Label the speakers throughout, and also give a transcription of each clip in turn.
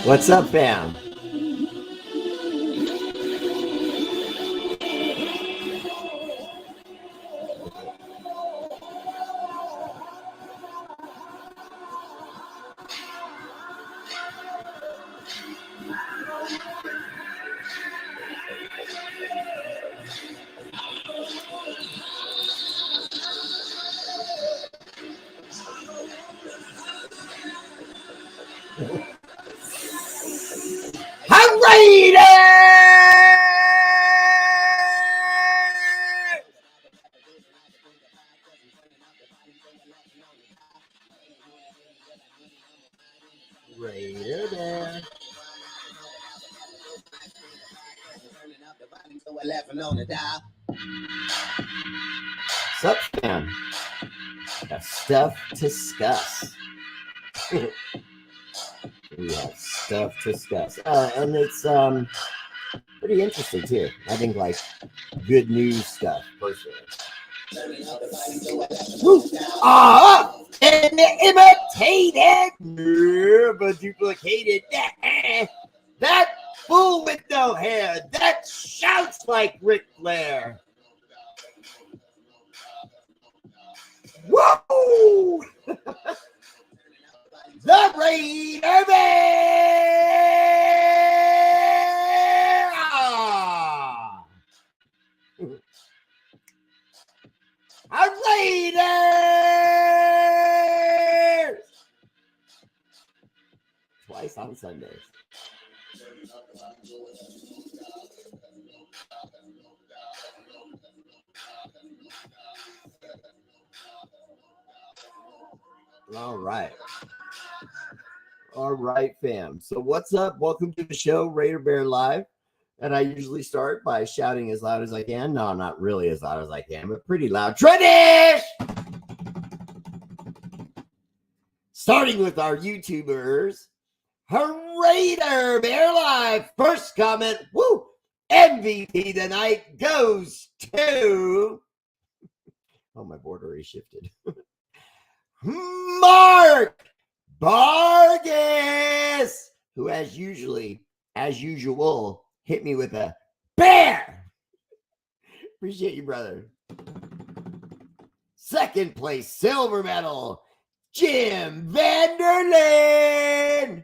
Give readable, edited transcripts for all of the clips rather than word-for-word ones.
Speaker 1: What's up, fam? Raider Bear. What's up, fam? Got stuff to discuss. We have stuff to discuss. And it's pretty interesting too. I think like good news stuff personally. And imitated, but duplicated. That fool with no hair that shouts like Ric Flair. Whoa! The Raider Bear! Our Raiders! Twice on Sundays. All right. All right, fam. So what's up? Welcome to the show, Raider Bear Live. And I usually start by shouting as loud as I can. No, not really as loud as I can, but pretty loud. Tradish! Starting with our YouTubers. Raider Bear Live. First comment. Woo! MVP tonight goes to... Oh, my board already shifted. Mark Vargas, who as usual, hit me with a bear. Appreciate you, brother. Second place, silver medal, Jim Vanderlyn.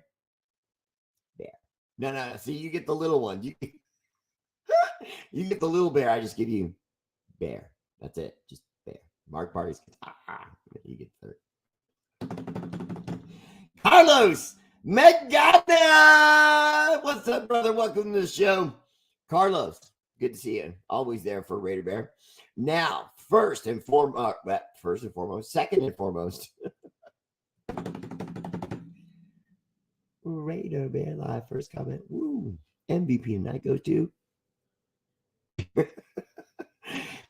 Speaker 1: Bear. No. See, you get the little one. You get the little bear. I just give you bear. That's it. Just bear. Mark Vargas. You get third. Carlos Megana, what's up, brother? Welcome to the show. Carlos, good to see you. Always there for Raider Bear. Now, second and foremost, Raider Bear Live. First comment. Woo! MVP tonight goes to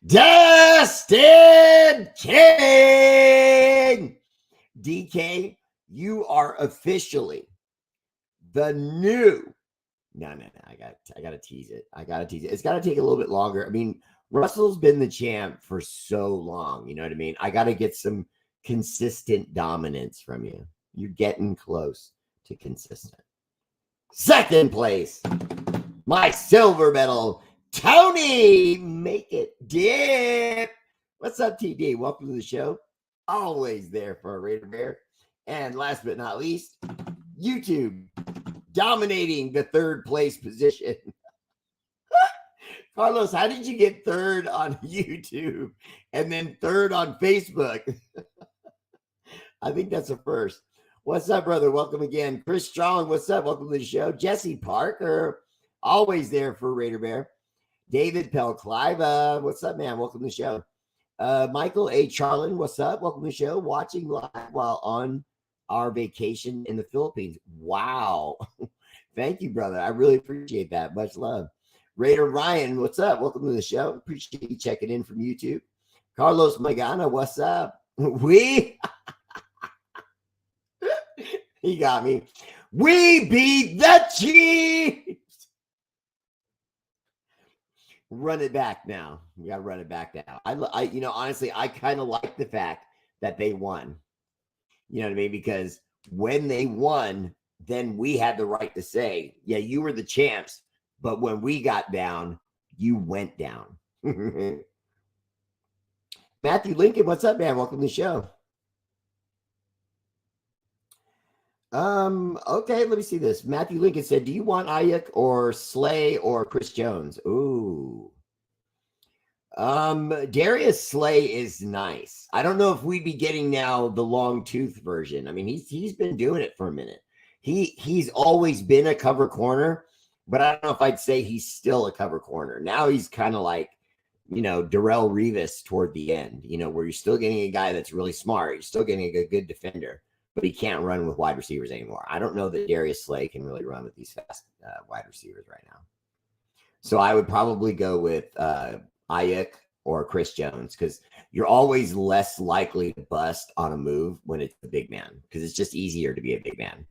Speaker 1: Dustin King. DK, you are officially the new. No. I gotta tease it. It's gotta take a little bit longer. I mean, Russell's been the champ for so long. You know what I mean? I gotta get some consistent dominance from you. You're getting close to consistent. Second place, my silver medal, Tony. Make it dip. What's up, TD? Welcome to the show. Always there for a Raider Bear. And last but not least, YouTube dominating the third place position. Carlos, how did you get third on YouTube and then third on Facebook? I think that's a first. What's up, brother? Welcome again. Chris Strong, what's up? Welcome to the show. Jesse Parker, always there for Raider Bear. David Pelcliva, what's up, man? Welcome to the show. Michael A. Charlin, what's up? Welcome to the show. Watching live while on our vacation in the Philippines. Wow. Thank you, brother. I really appreciate that. Much love. Raider Ryan, what's up? Welcome to the show. Appreciate you checking in from YouTube. Carlos Magana, what's up? He got me. We beat the Chiefs. Run it back now. We got to run it back now. I honestly, I kind of like the fact that they won. You know what I mean? Because when they won, then we had the right to say, yeah, you were the champs. But when we got down, you went down. Matthew Lincoln, what's up, man? Welcome to the show. Okay, let me see this. Matthew Lincoln said, do you want Ayuk or Slay or Chris Jones? Ooh. Darius Slay is nice. I don't know if we'd be getting now the long tooth version. I mean, he's been doing it for a minute. He's always been a cover corner, but I don't know if I'd say he's still a cover corner. Now he's kind of like, Darrelle Revis toward the end, where you're still getting a guy that's really smart. You're still getting a good defender, but he can't run with wide receivers anymore. I don't know that Darius Slay can really run with these fast wide receivers right now. So I would probably go with Ayuk or Chris Jones, because you're always less likely to bust on a move when it's a big man, because it's just easier to be a big man.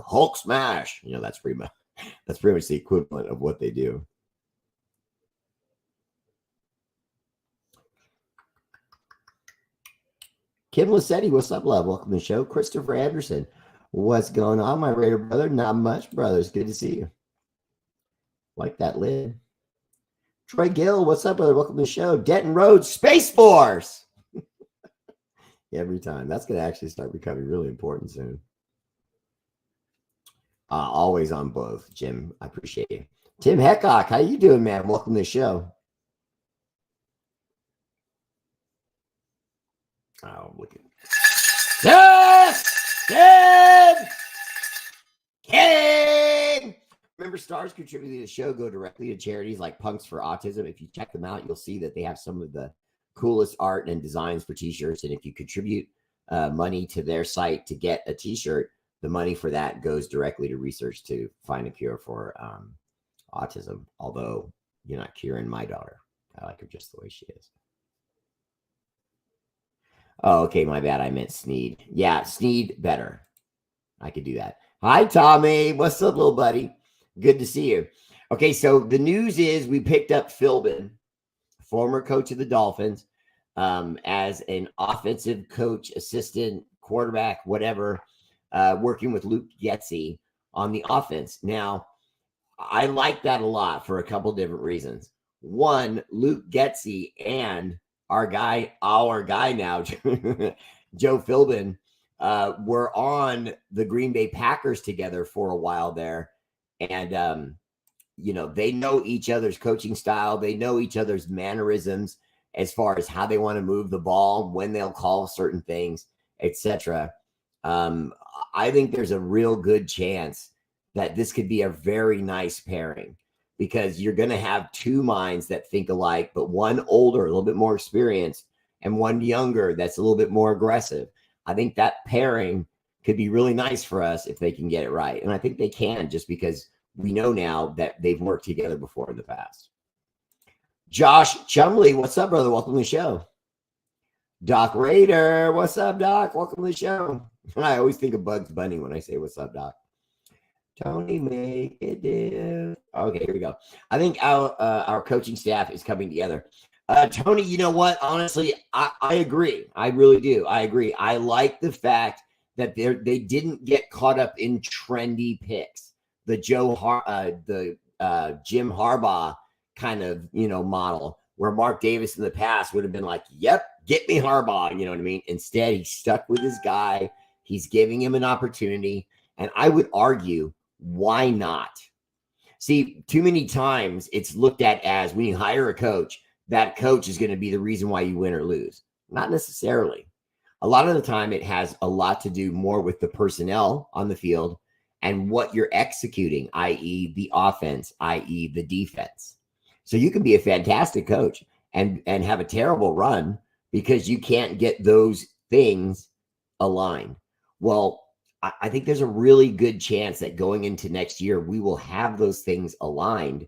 Speaker 1: Hulk smash. That's pretty much the equivalent of what they do. Kim Lissetti, what's up, love? Welcome to the show. Christopher Anderson, what's going on, my Raider brother? Not much, brother. It's good to see you. Like that lid. Troy Gill, what's up, brother? Welcome to the show. Denton Rhodes, Space Force. Every time. That's going to actually start becoming really important soon. Always on both, Jim. I appreciate you. Tim Heckcock, how you doing, man? Welcome to the show. Oh, look at King! Remember, stars contributing to the show go directly to charities like Punks for Autism. If you check them out, you'll see that they have some of the coolest art and designs for t-shirts. And if you contribute money to their site to get a t-shirt, the money for that goes directly to research to find a cure for autism. Although you're not curing my daughter. I like her just the way she is. Oh, okay. My bad. I meant Sneed. Yeah, Sneed better. I could do that. Hi, Tommy. What's up, little buddy? Good to see you. Okay, so the news is we picked up Philbin, former coach of the Dolphins, as an offensive coach, assistant, quarterback, whatever, working with Luke Getsy on the offense. Now, I like that a lot for a couple different reasons. One, Luke Getsy and our guy now, Joe Philbin, were on the Green Bay Packers together for a while there. And, they know each other's coaching style. They know each other's mannerisms as far as how they want to move the ball, when they'll call certain things, etc. I think there's a real good chance that this could be a very nice pairing, because you're going to have two minds that think alike, but one older, a little bit more experienced, and one younger that's a little bit more aggressive. I think that pairing could be really nice for us if they can get it right. And I think they can, just because we know now that they've worked together before in the past. Josh Chumley, what's up, brother? Welcome to the show. Doc Raider, what's up, Doc? Welcome to the show. I always think of Bugs Bunny when I say, what's up, Doc? Tony, make it do. Okay, here we go. I think our coaching staff is coming together. Tony, you know what? Honestly, I agree. I really do. I agree. I like the fact that they didn't get caught up in trendy picks. The Jim Harbaugh kind of, model, where Mark Davis in the past would have been like, yep, get me Harbaugh. You know what I mean? Instead, he stuck with his guy. He's giving him an opportunity. And I would argue, why not? See, too many times it's looked at as, when you hire a coach, that coach is going to be the reason why you win or lose. Not necessarily. A lot of the time it has a lot to do more with the personnel on the field and what you're executing, i.e. the offense, i.e. the defense. So you can be a fantastic coach and have a terrible run because you can't get those things aligned. Well, I think there's a really good chance that going into next year, we will have those things aligned,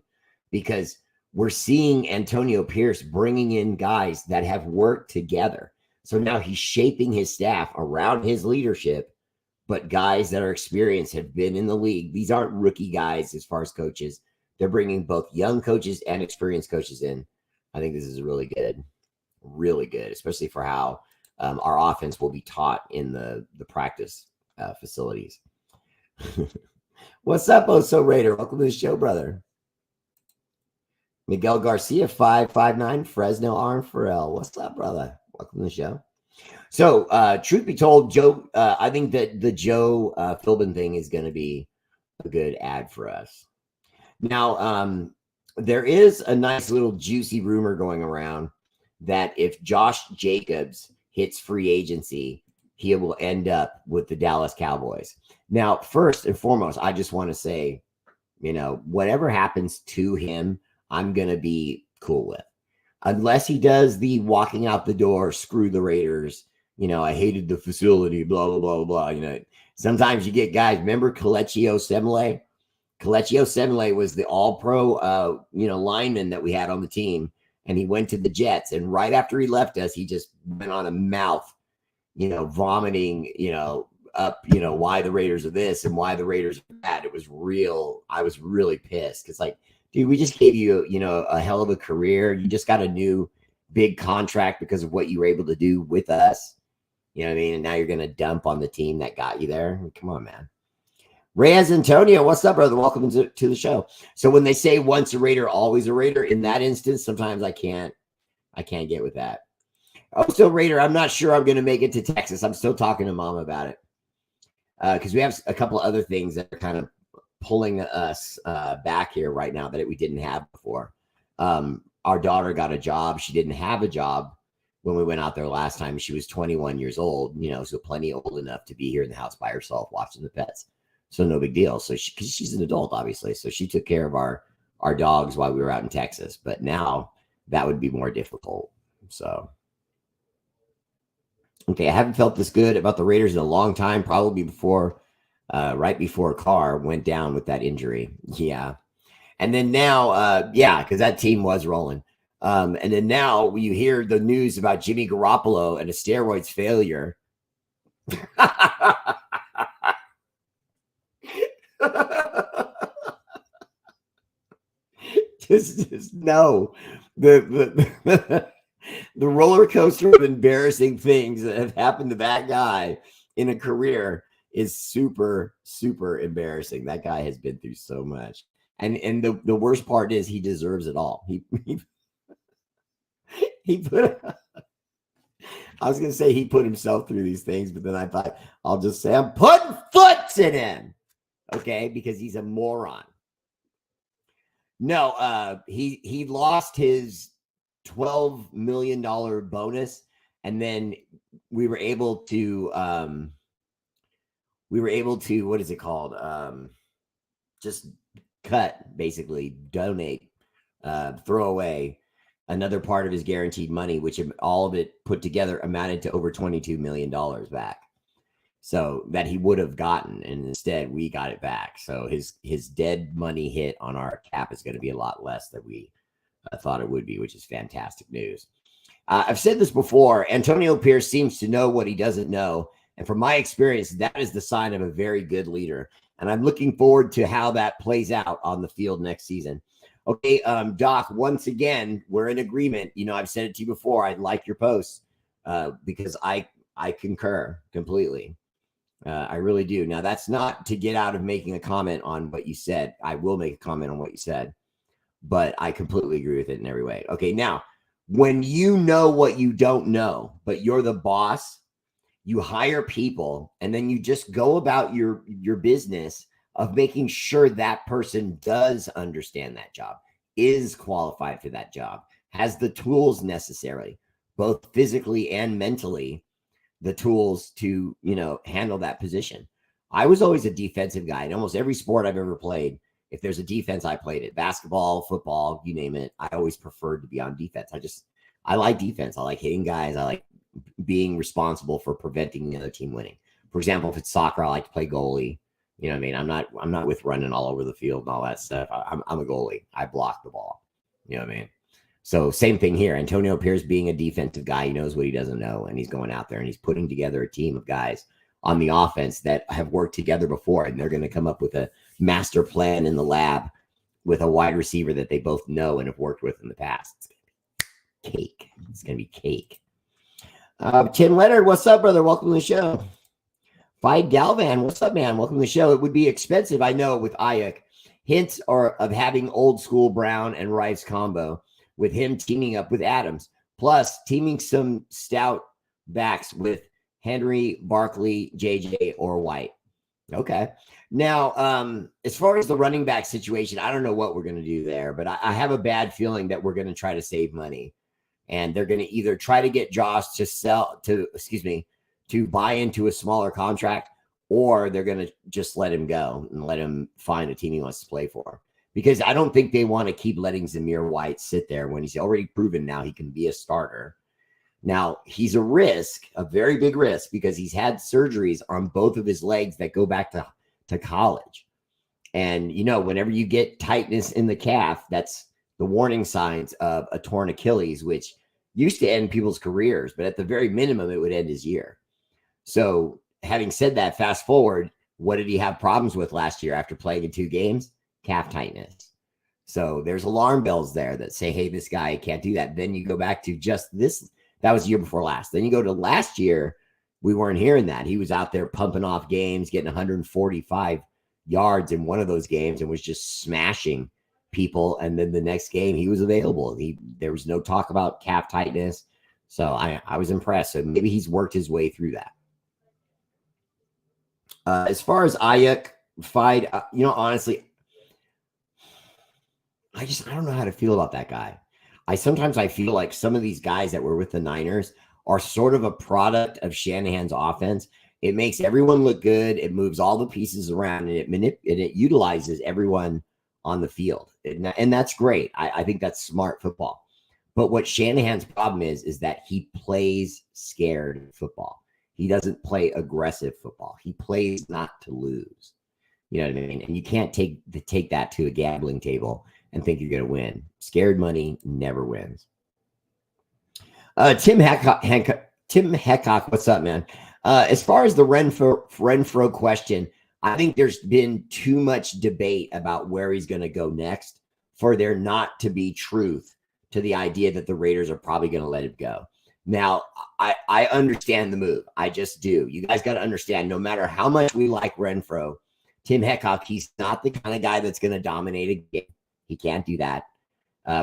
Speaker 1: because we're seeing Antonio Pierce bringing in guys that have worked together. So now he's shaping his staff around his leadership, but guys that are experienced, have been in the league. These aren't rookie guys as far as coaches. They're bringing both young coaches and experienced coaches in. I think this is really good, especially for how our offense will be taught in the practice facilities. What's up, Oso Raider? Welcome to the show, brother. Miguel Garcia, 559, Fresno Arm Pharrell. What's up, brother? Welcome to the show. So, truth be told, Joe, I think that the Joe Philbin thing is going to be a good ad for us. Now, there is a nice little juicy rumor going around that if Josh Jacobs hits free agency, he will end up with the Dallas Cowboys. Now, first and foremost, I just want to say, whatever happens to him, I'm going to be cool with. Unless he does the walking out the door, screw the Raiders, I hated the facility, blah, blah, blah, blah. Sometimes you get guys, remember Kelechi Osemele? Kelechi Osemele was the all-pro, lineman that we had on the team, and he went to the Jets. And right after he left us, he just went on a mouth, vomiting, up, why the Raiders are this and why the Raiders are that. It was real. I was really pissed because, dude, we just gave you, a hell of a career. You just got a new big contract because of what you were able to do with us. You know what I mean? And now you're going to dump on the team that got you there. Come on, man. Reyes Antonio, what's up, brother? Welcome to the show. So when they say once a Raider, always a Raider, in that instance, sometimes I can't get with that. Also, Raider, I'm not sure I'm going to make it to Texas. I'm still talking to Mom about it. Because we have a couple of other things that are kind of pulling us back here right now that we didn't have before. Our daughter got a job. She didn't have a job when we went out there last time. She was 21 years old, so plenty old enough to be here in the house by herself watching the pets. So no big deal. So because she's an adult, obviously. So she took care of our dogs while we were out in Texas. But now that would be more difficult. So, okay, I haven't felt this good about the Raiders in a long time, probably right before Carr went down with that injury. Yeah. And then now, because that team was rolling. And then now you hear the news about Jimmy Garoppolo and a steroids failure. just no. The roller coaster of embarrassing things that have happened to that guy in a career is super, super embarrassing. That guy has been through so much. And the worst part is he deserves it all. He put I was gonna say he put himself through these things, but then I thought I'll just say I'm putting foots in him. Okay, because he's a moron. No, he lost his $12 million bonus, and then we were able to what is it called? Just cut, basically donate, throw away another part of his guaranteed money, which all of it put together amounted to over $22 million back. So that he would have gotten, and instead we got it back. So his dead money hit on our cap is going to be a lot less than we thought it would be, which is fantastic news. I've said this before. Antonio Pierce seems to know what he doesn't know. And from my experience, that is the sign of a very good leader. And I'm looking forward to how that plays out on the field next season. Okay, Doc, once again, we're in agreement. I've said it to you before. I like your posts because I concur completely. I really do. Now, that's not to get out of making a comment on what you said. I will make a comment on what you said, but I completely agree with it in every way. Okay, now, when you know what you don't know, but you're the boss, you hire people, and then you just go about your business of making sure that person does understand that job, is qualified for that job, has the tools necessary, both physically and mentally, the tools to, handle that position. I was always a defensive guy in almost every sport I've ever played. If there's a defense, I played it. Basketball, football, you name it. I always preferred to be on defense. I like defense. I like hitting guys. I like being responsible for preventing the other team winning. For example, if it's soccer, I like to play goalie. You know what I mean? I'm not with running all over the field and all that stuff. I'm a goalie. I block the ball. You know what I mean? So same thing here. Antonio Pierce being a defensive guy, he knows what he doesn't know, and he's going out there and he's putting together a team of guys on the offense that have worked together before, and they're going to come up with a master plan in the lab with a wide receiver that they both know and have worked with in the past. It's going to be cake. It's going to be cake. Tim Leonard, what's up, brother? Welcome to the show. Fight Galvan, what's up, man? Welcome to the show. It would be expensive, I know, with Ayuk. Hints are of having old school Brown and Rice combo with him teaming up with Adams, plus teaming some stout backs with Henry, Barkley, JJ, or White. Okay. Now, as far as the running back situation, I don't know what we're going to do there, but I have a bad feeling that we're going to try to save money. And they're going to either try to get Josh to buy into a smaller contract, or they're going to just let him go and let him find a team he wants to play for. Because I don't think they want to keep letting Zamir White sit there when he's already proven now he can be a starter. Now, he's a risk, a very big risk, because he's had surgeries on both of his legs that go back to college. And, whenever you get tightness in the calf, that's the warning signs of a torn Achilles, which used to end people's careers, but at the very minimum, it would end his year. So having said that, fast forward, what did he have problems with last year after playing in 2 games? Calf tightness. So there's alarm bells there that say, hey, this guy can't do that. Then you go back to just this. That was the year before last. Then you go to last year, we weren't hearing that. He was out there pumping off games, getting 145 yards in one of those games and was just smashing people. And then the next game, he was available. There was no talk about calf tightness. So I was impressed. So maybe he's worked his way through that. As far as Ayuk fight, honestly, I don't know how to feel about that guy. Sometimes I feel like some of these guys that were with the Niners are sort of a product of Shanahan's offense. It makes everyone look good. It moves all the pieces around, and it utilizes everyone on the field. And that's great. I think that's smart football. But what Shanahan's problem is that he plays scared football. He doesn't play aggressive football. He plays not to lose. You know what I mean? And you can't take that to a gambling table and think you're going to win. Scared money never wins. Tim Heckcock, what's up, man? As far as the Renfro question, I think there's been too much debate about where he's going to go next for there not to be truth to the idea that the Raiders are probably going to let him go. Now, I understand the move. I just do. You guys got to understand, no matter how much we like Renfro, Tim Heckcock, he's not the kind of guy that's going to dominate a game. He can't do that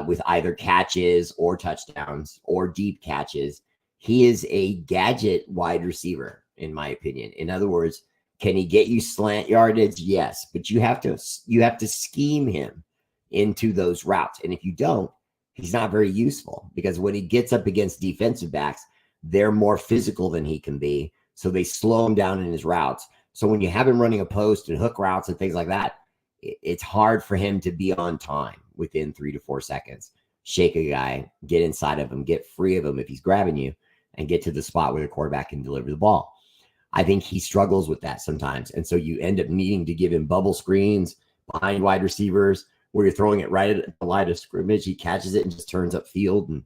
Speaker 1: with either catches or touchdowns or deep catches. He is a gadget wide receiver, in my opinion. In other words, can he get you slant yardage? Yes, but you have to scheme him into those routes. And if you don't, he's not very useful, because when he gets up against defensive backs, they're more physical than he can be. So they slow him down in his routes. So when you have him running a post and hook routes and things like that, it's hard for him to be on time within 3 to 4 seconds. Shake a guy, get inside of him, get free of him if he's grabbing you, and get to the spot where the quarterback can deliver the ball. I think he struggles with that sometimes. And so you end up needing to give him bubble screens behind wide receivers where you're throwing it right at the line of scrimmage. He catches it and just turns up field and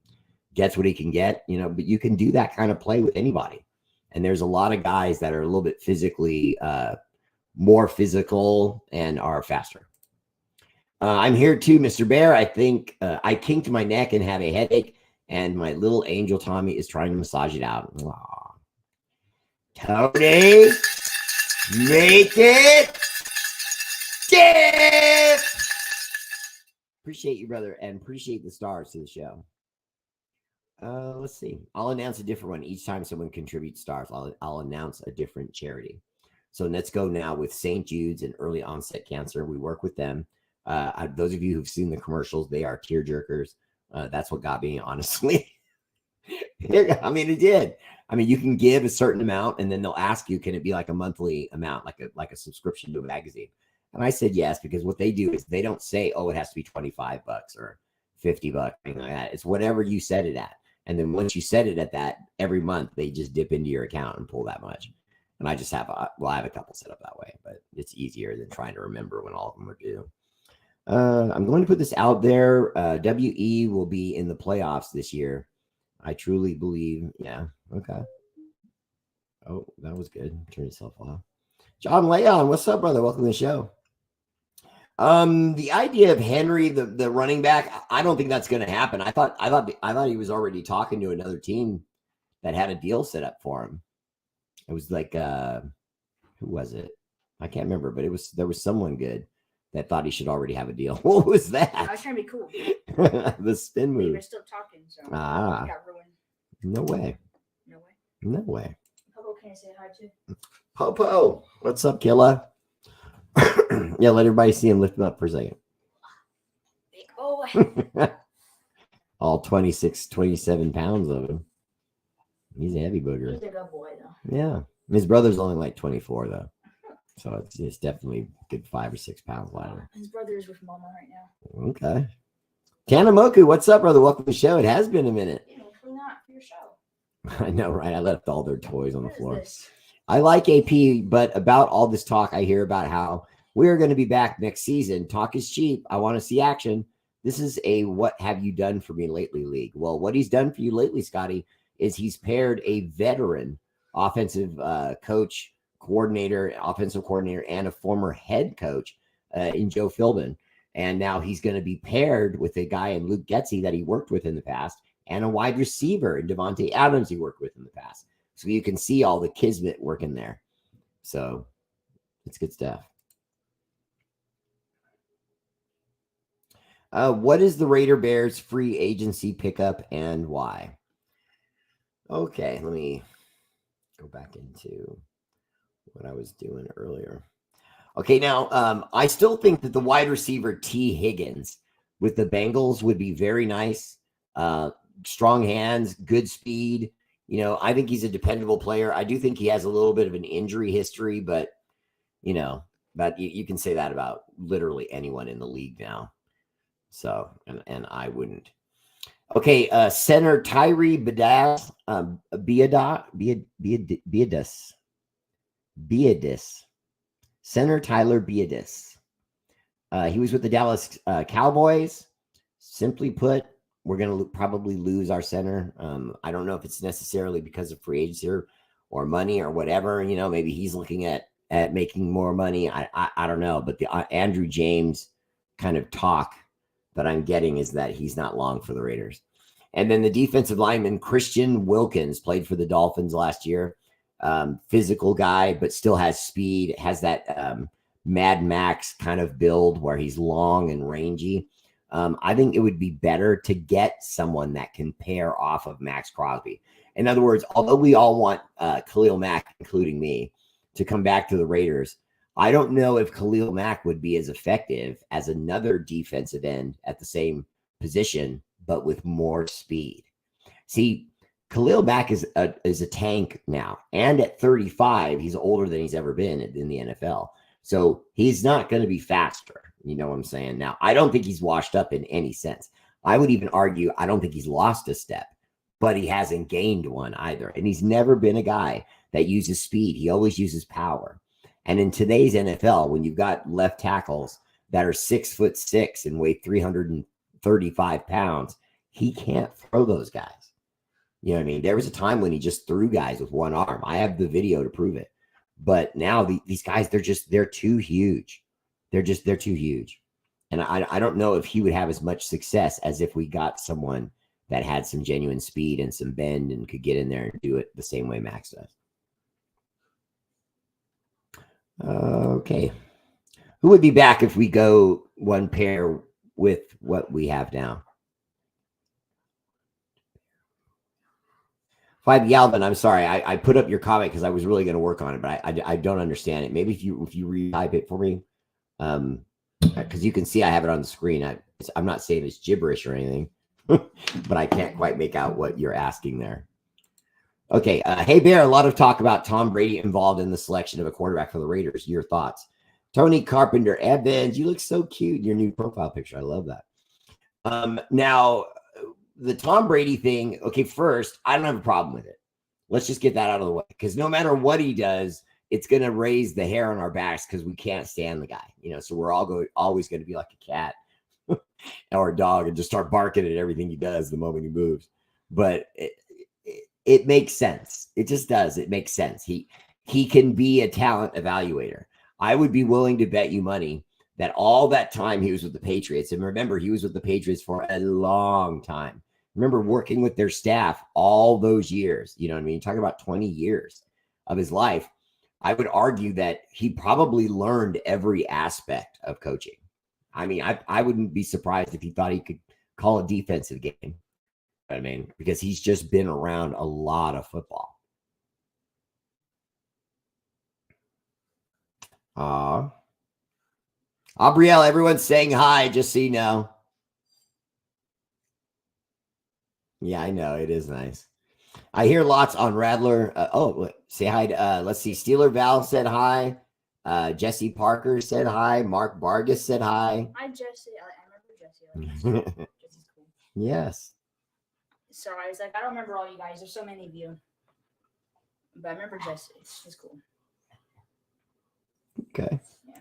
Speaker 1: gets what he can get, but you can do that kind of play with anybody. And there's a lot of guys that are a little bit physically more physical and are faster. I'm here too, Mr. Bear. I think I kinked my neck and have a headache, and my little angel Tommy is trying to massage it out. Aww. Tony, make it dip. Appreciate you, brother, and appreciate the stars to the show. Let's see. I'll announce a different one each time someone contributes stars. I'll announce a different charity. So let's go now with St. Jude's and early onset cancer. We work with them. Those of you who've seen the commercials, they are tear jerkers. That's what got me, honestly. I mean, it did. I mean, you can give a certain amount, and then they'll ask you, can it be like a monthly amount, like a subscription to a magazine? And I said yes, because what they do is they don't say, oh, it has to be $25 or $50, anything like that. It's whatever you set it at. And then once you set it at that, every month they just dip into your account and pull that much. And I just have I have a couple set up that way, but it's easier than trying to remember when all of them are due. I'm going to put this out there. WE will be in the playoffs this year. I truly believe. Yeah. Okay. Oh, that was good. Turn yourself off. John Leon, what's up, brother? Welcome to the show. The idea of Henry, the running back, I don't think that's going to happen. I thought he was already talking to another team that had a deal set up for him. It was like, who was it? I can't remember, but there was someone good that thought he should already have a deal. What was that?
Speaker 2: I was trying to be cool.
Speaker 1: The spin move.
Speaker 2: We were still talking, so it got ruined.
Speaker 1: No way.
Speaker 2: No way.
Speaker 1: No way.
Speaker 2: Popo, can I say hi to?
Speaker 1: Popo, what's up, Killa? Yeah, let everybody see him. Lift him up for a second.
Speaker 2: Big boy.
Speaker 1: All 26, 27 pounds of him. He's a heavy booger.
Speaker 2: He's a good boy, though.
Speaker 1: Yeah. His brother's only like 24, though. So it's definitely a good 5 or 6 pounds lighter.
Speaker 2: His brother is with Mama right now.
Speaker 1: Okay. Tanamoku, what's up, brother? Welcome to the show. It has been a minute.
Speaker 2: Yeah, clean up for your show.
Speaker 1: I know, right? I left all their toys on the floor.
Speaker 2: This?
Speaker 1: I like AP, but about all this talk, I hear about how we're going to be back next season. Talk is cheap. I want to see action. This is a what have you done for me lately league. Well, what he's done for you lately, Scotty, is he's paired a veteran offensive coach, coordinator, offensive coordinator, and a former head coach in Joe Philbin. And now he's going to be paired with a guy in Luke Getsy that he worked with in the past, and a wide receiver in Devontae Adams he worked with in the past. So you can see all the kismet working there. So it's good stuff. What is the Raider Bears free agency pickup and why? Okay, let me go back into what I was doing earlier. Okay, now I still think that the wide receiver T. Higgins with the Bengals would be very nice. Strong hands, good speed. You know, I think he's a dependable player. I do think he has a little bit of an injury history, but you know, but you can say that about literally anyone in the league now. So, and I wouldn't. Okay, center Tyree Biadasz, Biadasz. Center Tyler Biadasz. He was with the Dallas Cowboys. Simply put, we're going to probably lose our center. I don't know if it's necessarily because of free agency or money or whatever. You know, maybe he's looking at making more money. I don't know. But the Andrew James kind of talk that I'm getting is that he's not long for the Raiders. And then the defensive lineman Christian Wilkins played for the Dolphins last year. Physical guy, but still has speed, has that Mad Max kind of build where he's long and rangy. I think it would be better to get someone that can pair off of Max Crosby. In other words, although we all want Khalil Mack, including me, to come back to the Raiders, I don't know if Khalil Mack would be as effective as another defensive end at the same position, but with more speed. See, Khalil Mack is a tank now, and at 35, he's older than he's ever been in the NFL. So he's not going to be faster. You know what I'm saying? Now, I don't think he's washed up in any sense. I would even argue I don't think he's lost a step, but he hasn't gained one either. And he's never been a guy that uses speed. He always uses power. And in today's NFL, when you've got left tackles that are 6'6" and weigh 335 pounds, he can't throw those guys. You know what I mean? There was a time when he just threw guys with one arm. I have the video to prove it. But now these guys, they're too huge. They're too huge. And I don't know if he would have as much success as if we got someone that had some genuine speed and some bend and could get in there and do it the same way Max does. Okay. Who would be back if we go one pair with what we have now? Five Galvin, I'm sorry. I put up your comment because I was really going to work on it, but I don't understand it. Maybe if you retype it for me, because you can see I have it on the screen. I'm not saying it's gibberish or anything, but I can't quite make out what you're asking there. Okay. Hey, Bear, a lot of talk about Tom Brady involved in the selection of a quarterback for the Raiders. Your thoughts? Tony Carpenter Evans, you look so cute in your new profile picture. I love that. Now, the Tom Brady thing, okay, first, I don't have a problem with it. Let's just get that out of the way, because no matter what he does, it's going to raise the hair on our backs because we can't stand the guy. You know, so we're always going to be like a cat or a dog and just start barking at everything he does the moment he moves. But it makes sense. It just does. It makes sense. He can be a talent evaluator. I would be willing to bet you money that all that time he was with the Patriots, and remember, he was with the Patriots for a long time. remember working with their staff all those years. You know what I mean? Talking about 20 years of his life. I would argue that he probably learned every aspect of coaching. I mean, I wouldn't be surprised if he thought he could call a defensive game. I mean, because he's just been around a lot of football. Aubrielle, everyone's saying hi, just so you know. Yeah, I know. It is nice. I hear lots on Rattler. Say hi to, let's see. Steeler Val said hi. Jesse Parker said hi. Mark Vargas said hi.
Speaker 2: Hi, Jesse. I remember Jesse. Jesse's cool.
Speaker 1: Yes.
Speaker 2: Sorry, I was like, I don't remember all you guys. There's so many of you. But I remember Jesse. He's cool.
Speaker 1: Okay. Yeah.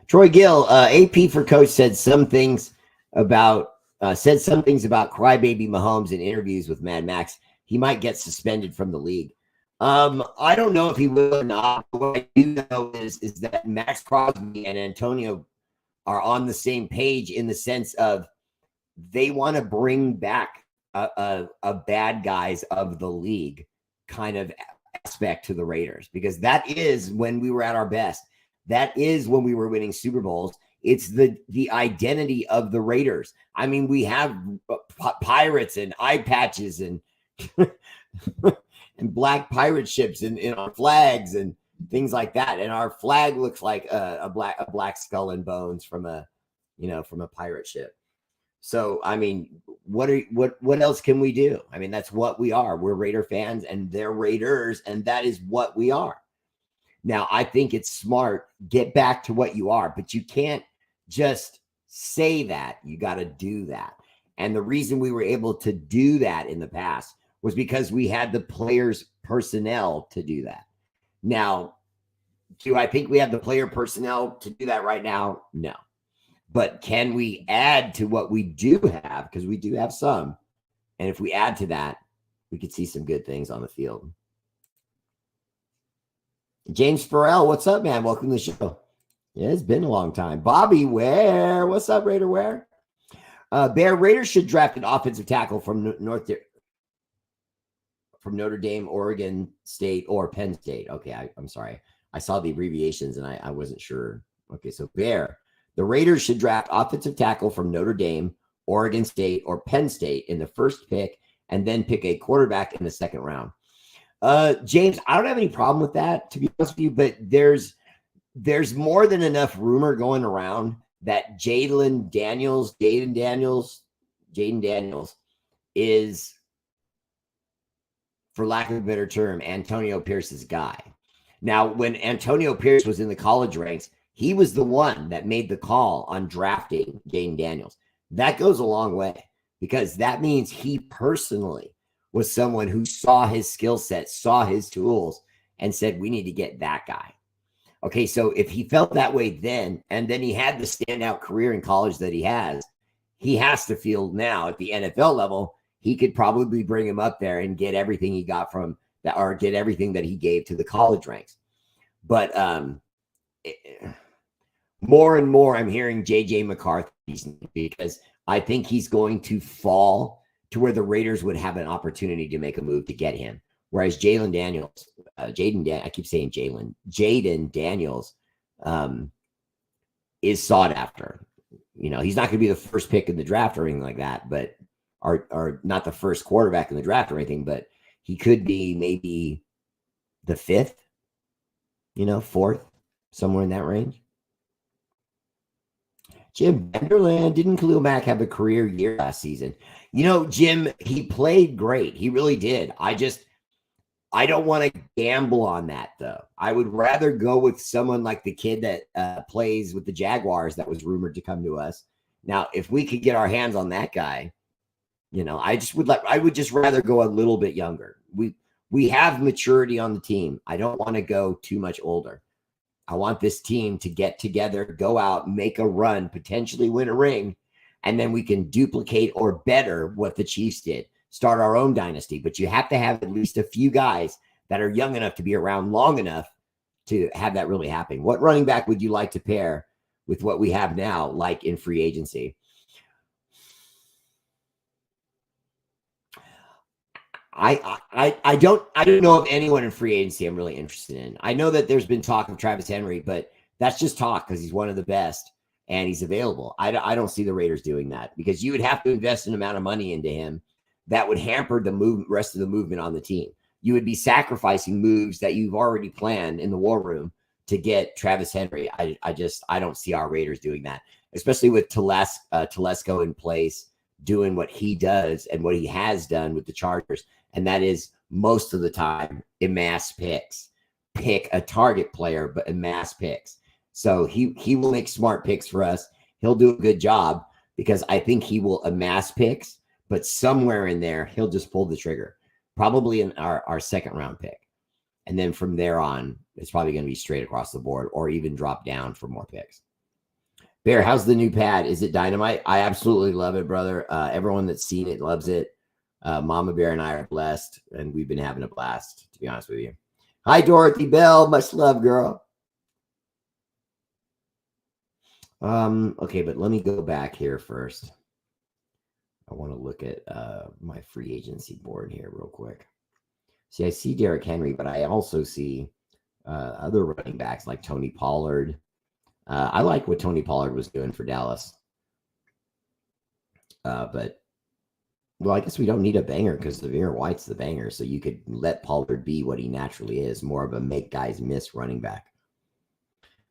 Speaker 1: Troy Gill, AP for coach said some things about crybaby Mahomes in interviews with Mad Max. He might get suspended from the league. I don't know if he will or not. What I do know is that Max Crosby and Antonio are on the same page in the sense of they want to bring back a bad guys of the league kind of aspect to the Raiders, because that is when we were at our best. That is when we were winning Super Bowls. It's the identity of the Raiders. I mean, we have pirates and eye patches and and black pirate ships in our flags and things like that. And our flag looks like a black skull and bones from a pirate ship. So, I mean, what else can we do? I mean, that's what we are. We're Raider fans and they're Raiders, and that is what we are. Now, I think it's smart. Get back to what you are, but you can't just say that. You got to do that. And the reason we were able to do that in the past was because we had the players' personnel to do that. Now, do I think we have the player personnel to do that right now? No. But can we add to what we do have? Because we do have some. And if we add to that, we could see some good things on the field. James Farrell, what's up, man? Welcome to the show. Yeah, it's been a long time. Bobby Ware, what's up, Raider Ware? Bear, Raiders should draft an offensive tackle from Notre Dame, Oregon State, or Penn State. Okay, I'm sorry. I saw the abbreviations and I wasn't sure. Okay, so Bear, the Raiders should draft offensive tackle from Notre Dame, Oregon State, or Penn State in the first pick, and then pick a quarterback in the second round. James, I don't have any problem with that, to be honest with you, but there's more than enough rumor going around that Jaden Daniels is, for lack of a better term, Antonio Pierce's guy. Now, when Antonio Pierce was in the college ranks, he was the one that made the call on drafting Jaden Daniels. That goes a long way, because that means he personally was someone who saw his skill set, saw his tools, and said, we need to get that guy. Okay, so if he felt that way then, and then he had the standout career in college that he has to feel now at the NFL level, he could probably bring him up there and get everything he got from that, or get everything that he gave to the college ranks. But more and more, I'm hearing JJ McCarthy, because I think he's going to fall to where the Raiders would have an opportunity to make a move to get him. Whereas Jaden Daniels is sought after. You know, he's not going to be the first pick in the draft or anything like that, but or not the first quarterback in the draft or anything, but he could be maybe the fifth, fourth, somewhere in that range. Jim Benderland, didn't Khalil Mack have a career year last season? Jim, he played great. He really did. I don't want to gamble on that, though. I would rather go with someone like the kid that plays with the Jaguars that was rumored to come to us. Now, if we could get our hands on that guy, I would just rather go a little bit younger. We have maturity on the team. I don't want to go too much older. I want this team to get together, go out, make a run, potentially win a ring, and then we can duplicate or better what the Chiefs did. Start our own dynasty. But you have to have at least a few guys that are young enough to be around long enough to have that really happen. What running back would you like to pair with what we have now, like in free agency? I don't know of anyone in free agency I'm really interested in. I know that there's been talk of Travis Henry, but that's just talk because he's one of the best and he's available. I don't see the Raiders doing that because you would have to invest an amount of money into him that would hamper the rest of the movement on the team. You would be sacrificing moves that you've already planned in the war room to get Travis Henry. I don't see our Raiders doing that, especially with Telesco in place, doing what he does and what he has done with the Chargers. And that is most of the time amass picks. Pick a target player, but amass picks. So he will make smart picks for us. He'll do a good job because I think he will amass picks, but somewhere in there, he'll just pull the trigger, probably in our second round pick. And then from there on, it's probably going to be straight across the board or even drop down for more picks. Bear, how's the new pad? Is it dynamite? I absolutely love it, brother. Everyone that's seen it loves it. Mama Bear and I are blessed, and we've been having a blast, to be honest with you. Hi, Dorothy Bell. Much love, girl. Okay, but let me go back here first. I want to look at my free agency board here real quick. See, I see Derrick Henry, but I also see other running backs like Tony Pollard. I like what Tony Pollard was doing for Dallas. But, well, I guess we don't need a banger because Zamir White's the banger. So you could let Pollard be what he naturally is, more of a make guys miss running back.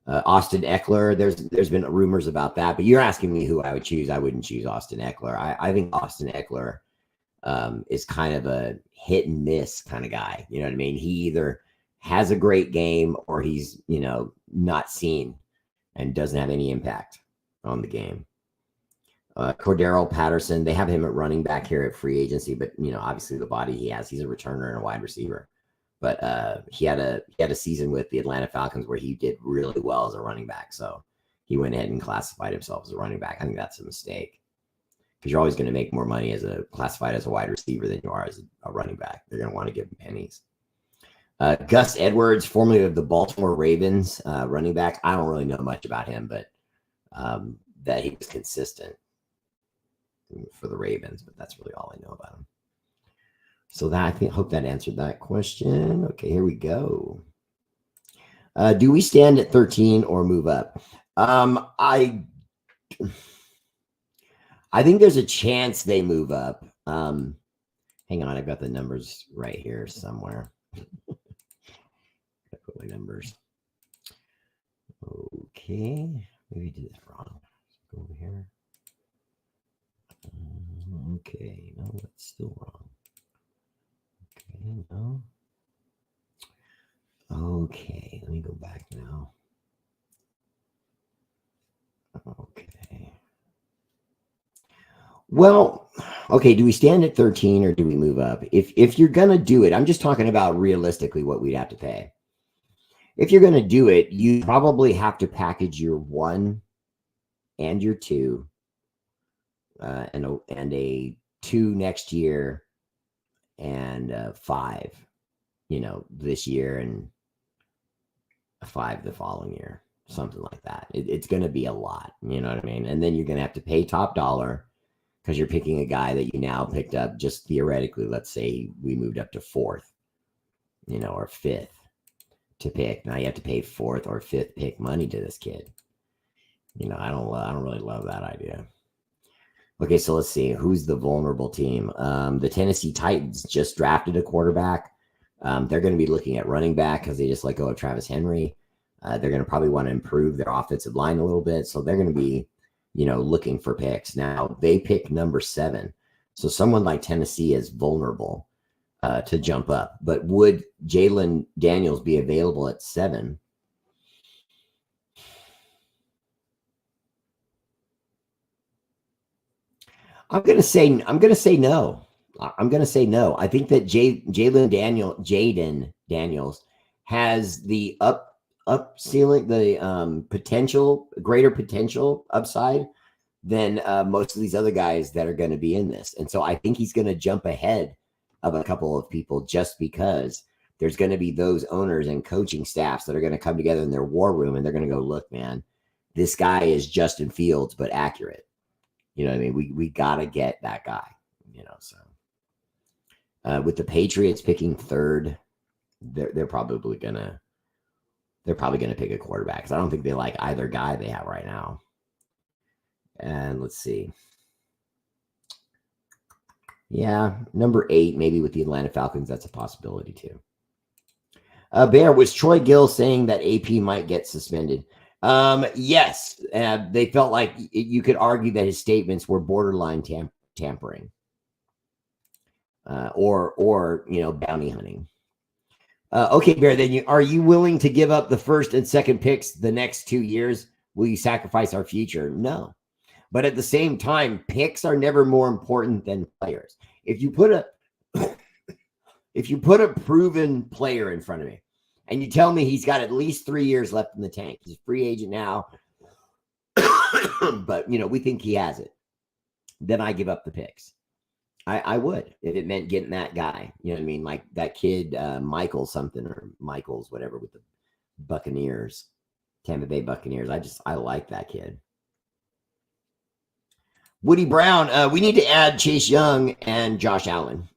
Speaker 1: Austin Eckler, there's been rumors about that, but you're asking me who I would choose. I wouldn't choose Austin Eckler. I think Austin Eckler is kind of a hit and miss kind of guy. You know what I mean? He either has a great game or he's, not seen and doesn't have any impact on the game. Cordero Patterson, they have him at running back here at free agency, but obviously the body he has, he's a returner and a wide receiver. But he had a season with the Atlanta Falcons where he did really well as a running back. So he went ahead and classified himself as a running back. I think that's a mistake because you're always going to make more money classified as a wide receiver than you are as a running back. They're going to want to give him pennies. Gus Edwards, formerly of the Baltimore Ravens, running back. I don't really know much about him, but that he was consistent for the Ravens. But that's really all I know about him. So hope that answered that question. Okay, here we go. Do we stand at 13 or move up? I think there's a chance they move up. Hang on, I've got the numbers right here somewhere. I put my numbers. Okay, maybe I did this wrong. Let's go over here. Okay, no, that's still wrong. Okay, no. Okay, let me go back now. Okay. Well, okay, do we stand at 13 or do we move up? If you're going to do it, I'm just talking about realistically what we'd have to pay. If you're going to do it, you probably have to package your 1 and your 2 and a 2 next year and 5, this year and a 5 the following year, something like that. It's going to be a lot, you know what I mean? And then you're going to have to pay top dollar because you're picking a guy that you now picked up just theoretically. Let's say we moved up to 4th, or 5th to pick. Now you have to pay 4th or 5th pick money to this kid. I don't really love that idea. Okay, so let's see. Who's the vulnerable team? The Tennessee Titans just drafted a quarterback. They're going to be looking at running back because they just let go of Travis Henry. They're going to probably want to improve their offensive line a little bit. So they're going to be, looking for picks. Now, they pick number 7. So someone like Tennessee is vulnerable to jump up. But would Jalen Daniels be available at 7? I'm gonna say no. I'm gonna say no. I think that Jaden Daniels has the up ceiling, the greater potential upside than most of these other guys that are going to be in this. And so I think he's going to jump ahead of a couple of people just because there's going to be those owners and coaching staffs that are going to come together in their war room and they're going to go, look, man, this guy is Justin Fields, but accurate. You know what I mean? We got to get that guy, so. With the Patriots picking third, they're probably gonna pick a quarterback because I don't think they like either guy they have right now. And let's see. Yeah, number 8, maybe with the Atlanta Falcons, that's a possibility too. Bear, was Troy Gill saying that AP might get suspended? Yes, they felt like you could argue that his statements were borderline tampering, or bounty hunting. Okay, Bear, then are you willing to give up the first and second picks the next 2 years? Will you sacrifice our future? No. But at the same time, picks are never more important than players. If you put a proven player in front of me and you tell me he's got at least 3 years left in the tank, he's a free agent now, but we think he has it, then I give up the picks. I would, if it meant getting that guy. You know what I mean? Like that kid, Michael something, or Michaels, whatever, with the Buccaneers, Tampa Bay Buccaneers. I like that kid. Woody Brown, we need to add Chase Young and Josh Allen.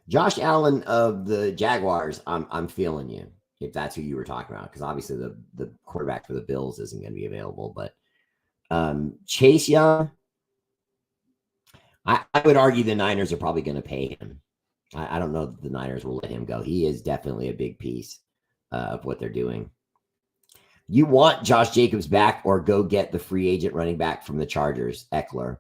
Speaker 1: Josh Allen of the Jaguars, I'm feeling you, if that's who you were talking about, because obviously the quarterback for the Bills isn't going to be available. But Chase Young, I would argue the Niners are probably going to pay him. I don't know that the Niners will let him go. He is definitely a big piece of what they're doing. You want Josh Jacobs back, or go get the free agent running back from the Chargers, Eckler.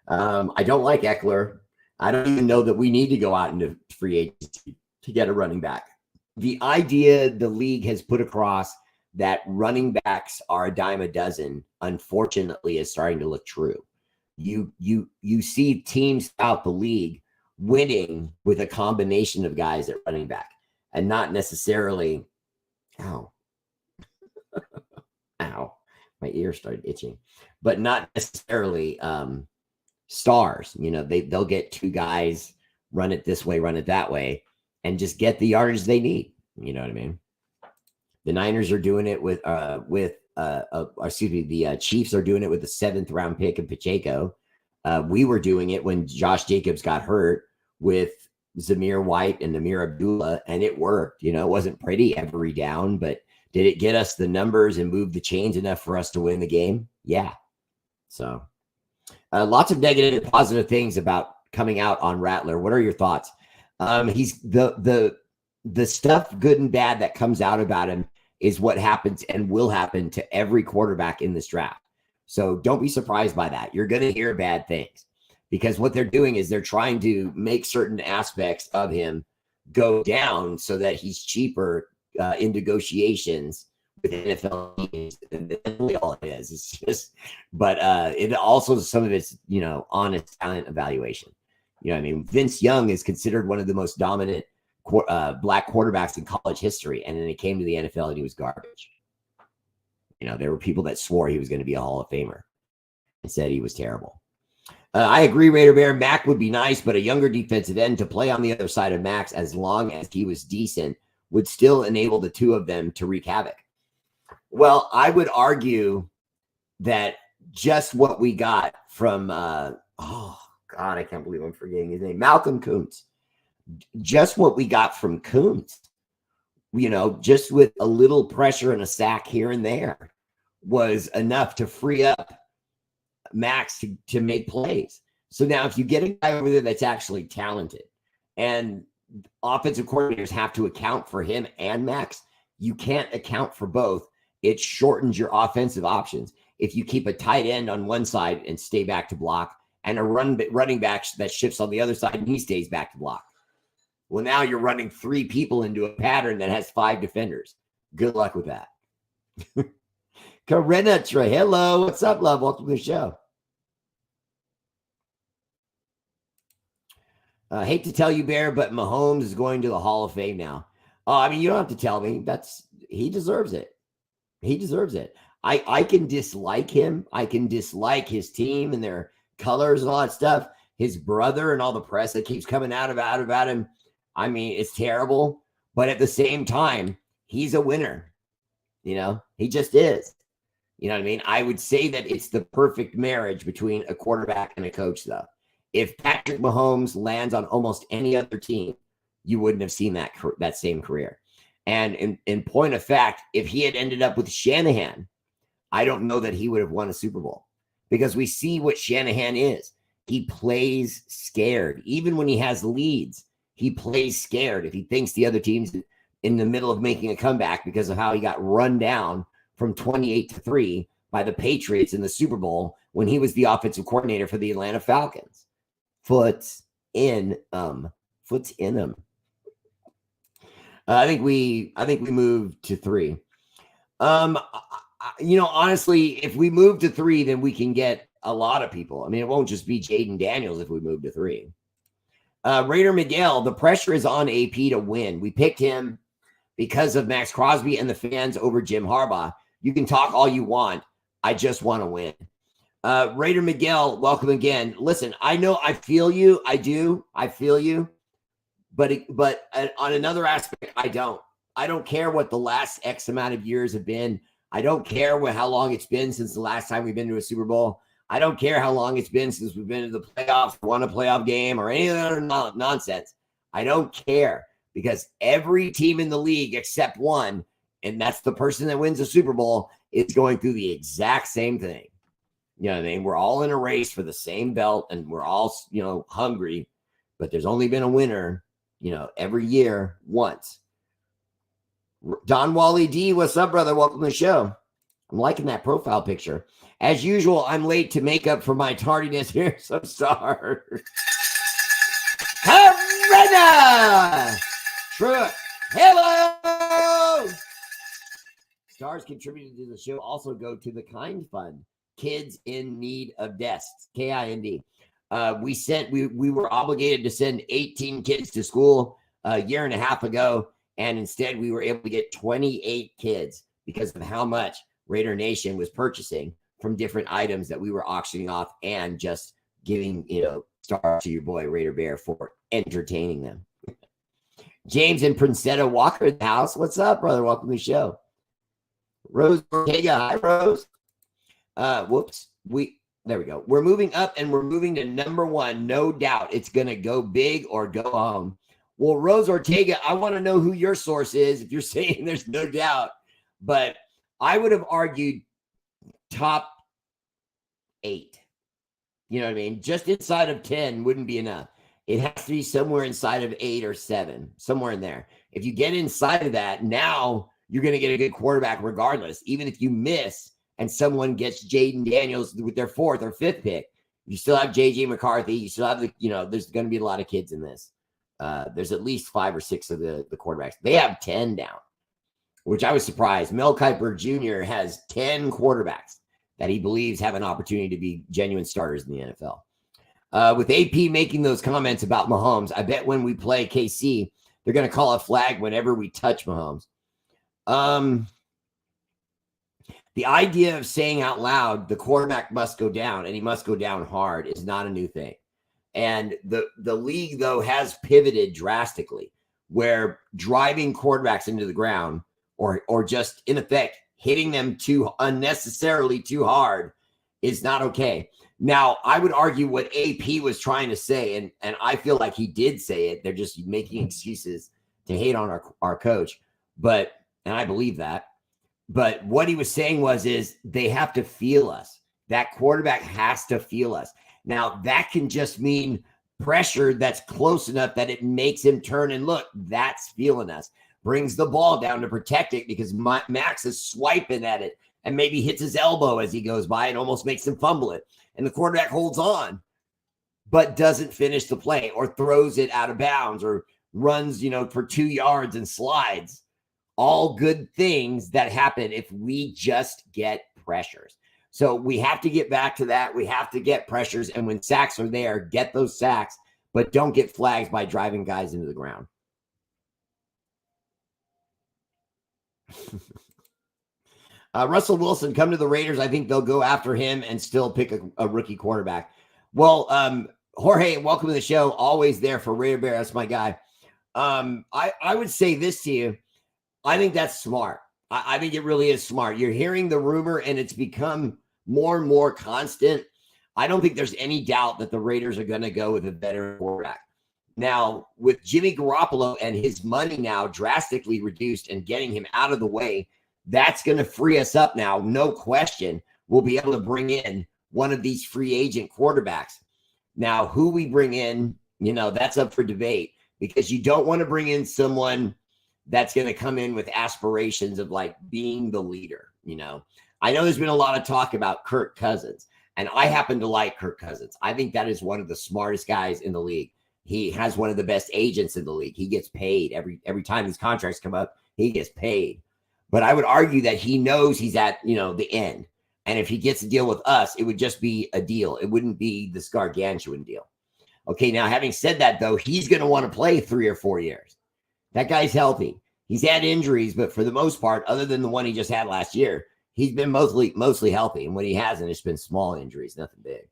Speaker 1: I don't like Eckler. I don't even know that we need to go out into free agency to get a running back. The idea the league has put across that running backs are a dime a dozen, unfortunately, is starting to look true. You see teams out the league winning with a combination of guys at running back, and not necessarily, ow, my ear started itching, but not necessarily stars. They'll get 2 guys, run it this way, run it that way, and just get the yardage they need. You know what I mean? The Niners are doing it with the Chiefs are doing it with the 7th round pick of Pacheco. We were doing it when Josh Jacobs got hurt with Zamir White and Amir Abdullah, and it worked. It wasn't pretty every down, but did it get us the numbers and move the chains enough for us to win the game? Yeah. So lots of negative and positive things about coming out on Rattler. What are your thoughts? He's the stuff, good and bad, that comes out about him is what happens and will happen to every quarterback in this draft. So don't be surprised by that. You're going to hear bad things, because what they're doing is they're trying to make certain aspects of him go down so that he's cheaper in negotiations with NFL teams. And that's really all it is. It's just, but it also, some of it's, honest talent evaluation. I mean, Vince Young is considered one of the most dominant black quarterbacks in college history. And then he came to the NFL and he was garbage. There were people that swore he was going to be a Hall of Famer and said he was terrible. I agree, Raider Bear. Mac would be nice, but a younger defensive end to play on the other side of Max, as long as he was decent, would still enable the 2 of them to wreak havoc. Well, I would argue that just what we got from, I can't believe I'm forgetting his name, Malcolm Kuntz. Just what we got from Kuntz, just with a little pressure and a sack here and there, was enough to free up Max to make plays. So now if you get a guy over there that's actually talented, and offensive coordinators have to account for him and Max, you can't account for both. It shortens your offensive options. If you keep a tight end on one side and stay back to block, and a running back that shifts on the other side and he stays back to block, well, now you're running 3 people into a pattern that has 5 defenders. Good luck with that. Karenatra, hello. What's up, love? Welcome to the show. Hate to tell you, Bear, but Mahomes is going to the Hall of Fame now. I mean, you don't have to tell me. He deserves it. He deserves it. I can dislike him. I can dislike his team and their colors and all that stuff. His brother and all the press that keeps coming out about him. I mean, it's terrible. But at the same time, he's a winner. You know, he just is. You know what I mean? I would say that it's the perfect marriage between a quarterback and a coach, though. If Patrick Mahomes lands on almost any other team, you wouldn't have seen that same career. And in point of fact, if he had ended up with Shanahan, I don't know that he would have won a Super Bowl, because we see what Shanahan is. He plays scared. Even when he has leads, he plays scared. If he thinks the other team's in the middle of making a comeback because of how he got run down from 28-3 by the Patriots in the Super Bowl when he was the offensive coordinator for the Atlanta Falcons. Foot's in him. I think we moved to 3. Honestly, if we move to 3, then we can get a lot of people. I mean, it won't just be Jaden Daniels if we move to 3. Raider Miguel, the pressure is on AP to win. We picked him because of Max Crosby and the fans over Jim Harbaugh. You can talk all you want. I just want to win. Raider Miguel, welcome again. Listen, I know I feel you. I do. I feel you. But on another aspect, I don't. I don't care what the last X amount of years have been. I don't care how long it's been since the last time we've been to a Super Bowl. I don't care how long it's been since we've been to the playoffs, won a playoff game, or any other nonsense. I don't care, because every team in the league except one, and that's the person that wins the Super Bowl, is going through the exact same thing. You know what I mean? We're all in a race for the same belt, and we're all, hungry, but there's only been a winner, every year once. Don Wally D, what's up, brother? Welcome to the show. I'm liking that profile picture. As usual, I'm late to make up for my tardiness here. So sorry. Karina! Truck. Hello! Stars contributed to the show also go to the Kind Fund, Kids in Need of Desks, KIND. We were obligated to send 18 kids to school a year and a half ago, and instead we were able to get 28 kids because of how much Raider Nation was purchasing from different items that we were auctioning off, and just giving, stars to your boy Raider Bear for entertaining them. James and Princetta Walker in the house. What's up, brother? Welcome to the show. Rose Ortega. Hi, Rose. There we go. We're moving up, and we're moving to number 1. No doubt it's going to go big or go home. Well, Rose Ortega, I want to know who your source is if you're saying there's no doubt. But I would have argued top 8. You know what I mean? Just inside of 10 wouldn't be enough. It has to be somewhere inside of 8 or 7, somewhere in there. If you get inside of that, now you're going to get a good quarterback regardless. Even if you miss and someone gets Jaden Daniels with their 4th or 5th pick, you still have JJ McCarthy. You still have there's going to be a lot of kids in this. There's at least 5 or 6 of the quarterbacks. They have 10 down, which I was surprised. Mel Kiper Jr. has 10 quarterbacks that he believes have an opportunity to be genuine starters in the NFL. With AP making those comments about Mahomes, I bet when we play KC, they're going to call a flag whenever we touch Mahomes. The idea of saying out loud, the quarterback must go down, and he must go down hard, is not a new thing. And the league, though, has pivoted drastically, where driving quarterbacks into the ground, or just, in effect, hitting them unnecessarily too hard, is not okay. Now, I would argue what AP was trying to say, and I feel like he did say it. They're just making excuses to hate on our coach. And I believe that. But what he was saying is they have to feel us. That quarterback has to feel us. Now, that can just mean pressure that's close enough that it makes him turn and look. That's feeling us. Brings the ball down to protect it because Max is swiping at it and maybe hits his elbow as he goes by and almost makes him fumble it. And the quarterback holds on, but doesn't finish the play, or throws it out of bounds, or runs, for 2 yards and slides. All good things that happen if we just get pressures. So we have to get back to that. We have to get pressures. And when sacks are there, get those sacks, but don't get flags by driving guys into the ground. Russell Wilson, come to the Raiders. I think they'll go after him and still pick a rookie quarterback. Well, Jorge, welcome to the show. Always there for Raider Bear. That's my guy. I would say this to you. I think that's smart. I think it really is smart. You're hearing the rumor, and it's become more and more constant. I don't think there's any doubt that the Raiders are going to go with a better quarterback. Now, with Jimmy Garoppolo and his money now drastically reduced and getting him out of the way, that's going to free us up now. No question. We'll be able to bring in one of these free agent quarterbacks. Now, who we bring in, that's up for debate, because you don't want to bring in someone that's going to come in with aspirations of like being the leader. I know there's been a lot of talk about Kirk Cousins, and I happen to like Kirk Cousins. I think that is one of the smartest guys in the league. He has one of the best agents in the league. He gets paid every time these contracts come up. He gets paid. But I would argue that he knows he's at the end. And if he gets a deal with us, it would just be a deal. It wouldn't be this gargantuan deal. Okay, now having said that, though, he's going to want to play 3 or 4 years. That guy's healthy. He's had injuries, but for the most part, other than the one he just had last year, he's been mostly healthy. And when he hasn't, it's been small injuries, nothing big.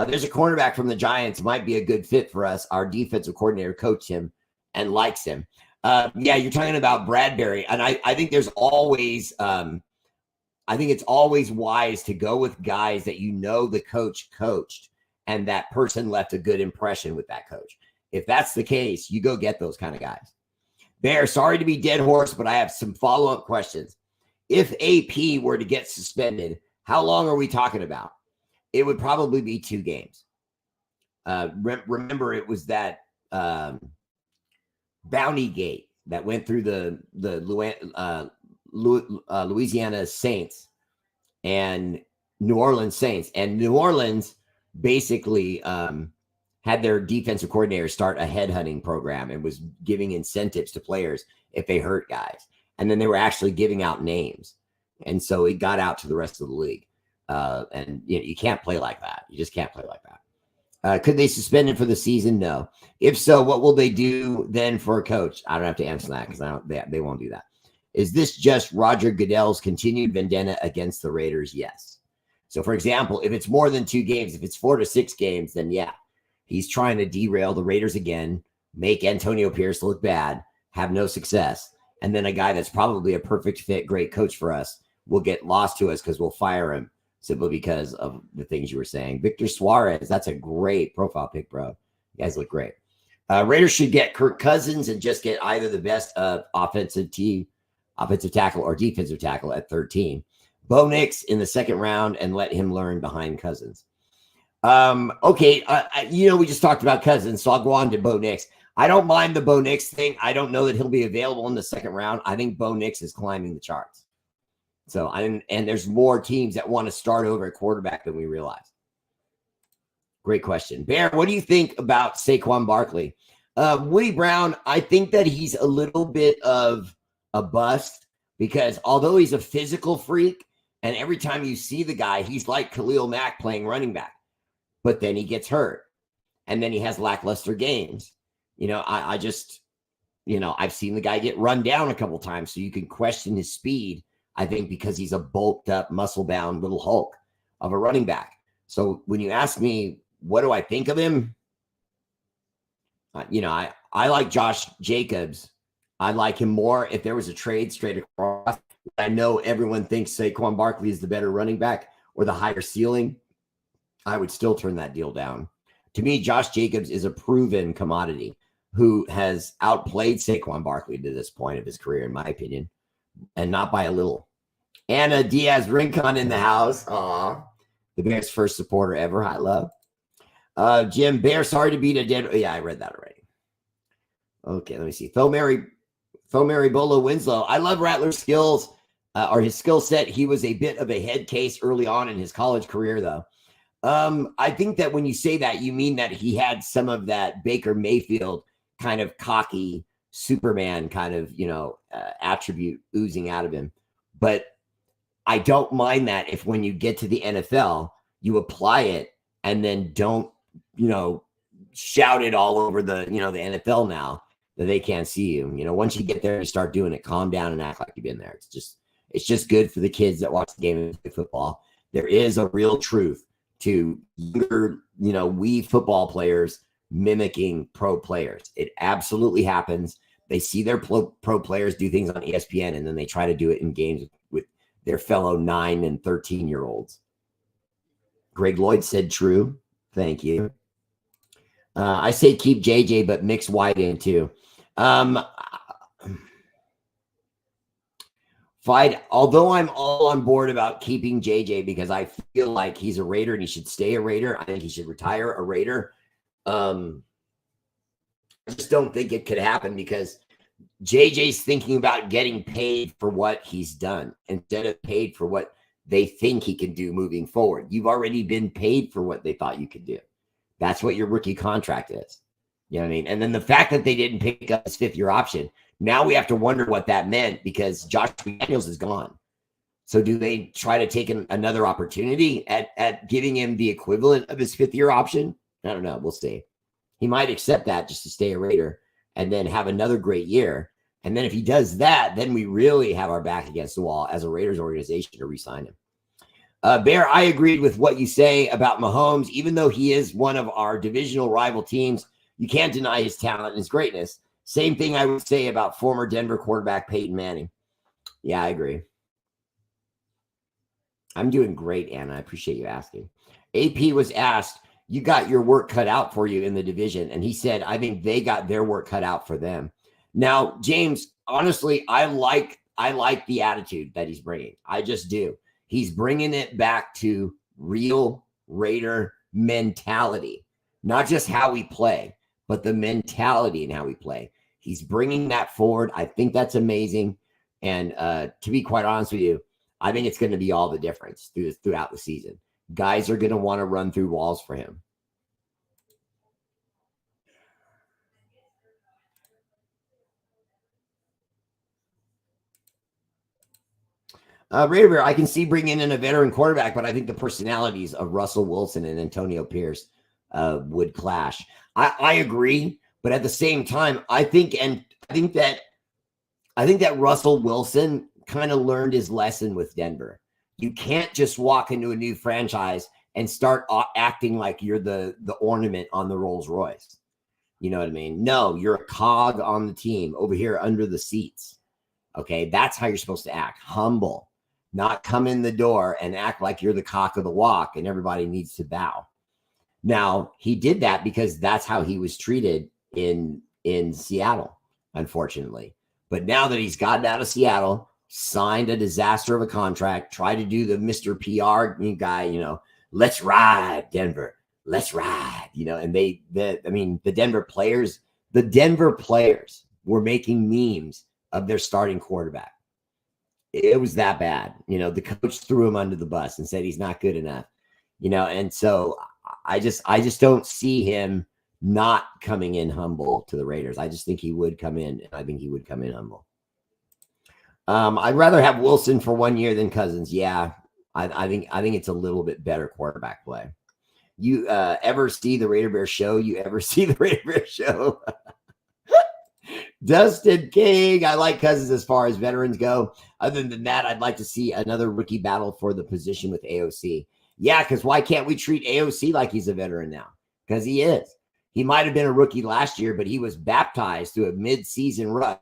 Speaker 1: There's a cornerback from the Giants, might be a good fit for us. Our defensive coordinator coached him and likes him. Yeah, you're talking about Bradbury. And I think there's always, I think it's always wise to go with guys that the coach coached and that person left a good impression with that coach. If that's the case, you go get those kind of guys. Bear, sorry to be dead horse, but I have some follow-up questions. If AP were to get suspended, how long are we talking about? It would probably be 2 games. Remember, it was that bounty gate that went through the Louisiana Saints and New Orleans Saints. And New Orleans basically had their defensive coordinator start a headhunting program and was giving incentives to players if they hurt guys. And then they were actually giving out names. And so it got out to the rest of the league. And you can't play like that. You just can't play like that. Could they suspend him for the season? No. If so, what will they do then for a coach? I don't have to answer that because they won't do that. Is this just Roger Goodell's continued vendetta against the Raiders? Yes. So, for example, if it's more than 2 games, if it's 4 to 6 games, then yeah, he's trying to derail the Raiders again, make Antonio Pierce look bad, have no success. And then a guy that's probably a perfect fit, great coach for us will get lost to us because we'll fire him simply because of the things you were saying. Victor Suarez, that's a great profile pick, bro. You guys look great. Raiders should get Kirk Cousins and just get either the best offensive tackle or defensive tackle at 13. Bo Nix in the 2nd round and let him learn behind Cousins. Okay, we just talked about Cousins, so I'll go on to Bo Nix. I don't mind the Bo Nix thing. I don't know that he'll be available in the 2nd round. I think Bo Nix is climbing the charts. So and there's more teams that want to start over at quarterback than we realize. Great question. Bear, what do you think about Saquon Barkley? Woody Brown, I think that he's a little bit of a bust because although he's a physical freak, and every time you see the guy, he's like Khalil Mack playing running back, but then he gets hurt and then he has lackluster games. I just, I've seen the guy get run down a couple times, so you can question his speed. I think because he's a bulked up, muscle bound little Hulk of a running back. So when you ask me, what do I think of him? I like Josh Jacobs. I like him more if there was a trade straight across. I know everyone thinks Saquon Barkley is the better running back or the higher ceiling. I would still turn that deal down. To me, Josh Jacobs is a proven commodity who has outplayed Saquon Barkley to this point of his career, in my opinion. And not by a little. Anna Diaz Rincon in the house. Aw. The Bears' first supporter ever. I love. Jim Bear, sorry to beat a dead. Yeah, I read that already. Okay, let me see. Thomary Bolo Winslow. I love Rattler's skills or his skill set. He was a bit of a head case early on in his college career, though. I think that when you say that, you mean that he had some of that Baker Mayfield kind of cocky Superman kind of, attribute oozing out of him. But I don't mind that if when you get to the NFL, you apply it and then don't, shout it all over the, the NFL now that they can't see you. Once you get there and start doing it, calm down and act like you've been there. It's just good for the kids that watch the game and play football. There is a real truth to younger, we football players mimicking pro players. It absolutely happens. They see their pro players do things on ESPN, and then they try to do it in games with their fellow 9 and 13-year-olds. Greg Lloyd said true. Thank you. I say keep JJ, but mix White in too. Although I'm all on board about keeping JJ because I feel like he's a Raider and he should stay a Raider. I think he should retire a Raider. I just don't think it could happen because JJ's thinking about getting paid for what he's done instead of paid for what they think he can do moving forward. You've already been paid for what they thought you could do. That's what your rookie contract is. You know what I mean? And then the fact that they didn't pick up his 5th-year option, now we have to wonder what that meant because Josh McDaniels is gone. So do they try to take another opportunity at giving him the equivalent of his 5th-year option? I don't know. We'll see. He might accept that just to stay a Raider and then have another great year. And then if he does that, then we really have our back against the wall as a Raiders organization to re-sign him. Bear, I agreed with what you say about Mahomes. Even though he is one of our divisional rival teams, you can't deny his talent and his greatness. Same thing I would say about former Denver quarterback Peyton Manning. Yeah, I agree. I'm doing great, Anna. I appreciate you asking. AP was asked, you got your work cut out for you in the division. And he said, I think they got their work cut out for them. Now, James, honestly, I like the attitude that he's bringing. I just do. He's bringing it back to real Raider mentality, not just how we play, but the mentality and how we play. He's bringing that forward. I think that's amazing. And to be quite honest with you, I think it's going to be all the difference throughout the season. Guys are going to want to run through walls for him. R8RBEAR, I can see bringing in a veteran quarterback, but I think the personalities of Russell Wilson and Antonio Pierce would clash. I agree, but at the same time, I think that Russell Wilson kind of learned his lesson with Denver. You can't just walk into a new franchise and start acting like you're the ornament on the Rolls Royce. You know what I mean? No, you're a cog on the team over here under the seats. Okay, that's how you're supposed to act. Humble. Not come in the door and act like you're the cock of the walk and everybody needs to bow. Now, he did that because that's how he was treated in Seattle, unfortunately. But now that he's gotten out of Seattle, signed a disaster of a contract, tried to do the Mr. PR guy, let's ride, Denver. Let's ride, and the Denver players were making memes of their starting quarterback. It was that bad. The coach threw him under the bus and said he's not good enough, and so I just don't see him not coming in humble to the Raiders. I just think he would come in, and I think he would come in humble. I'd rather have Wilson for 1 year than Cousins. Yeah, I think it's a little bit better quarterback play. You ever see the R8RBEAR show? You ever see the R8RBEAR show? Dustin King, I like Cousins as far as veterans go. Other than that, I'd like to see another rookie battle for the position with AOC. Yeah, because why can't we treat AOC like he's a veteran now? Because he is. He might have been a rookie last year, but he was baptized through a mid-season run.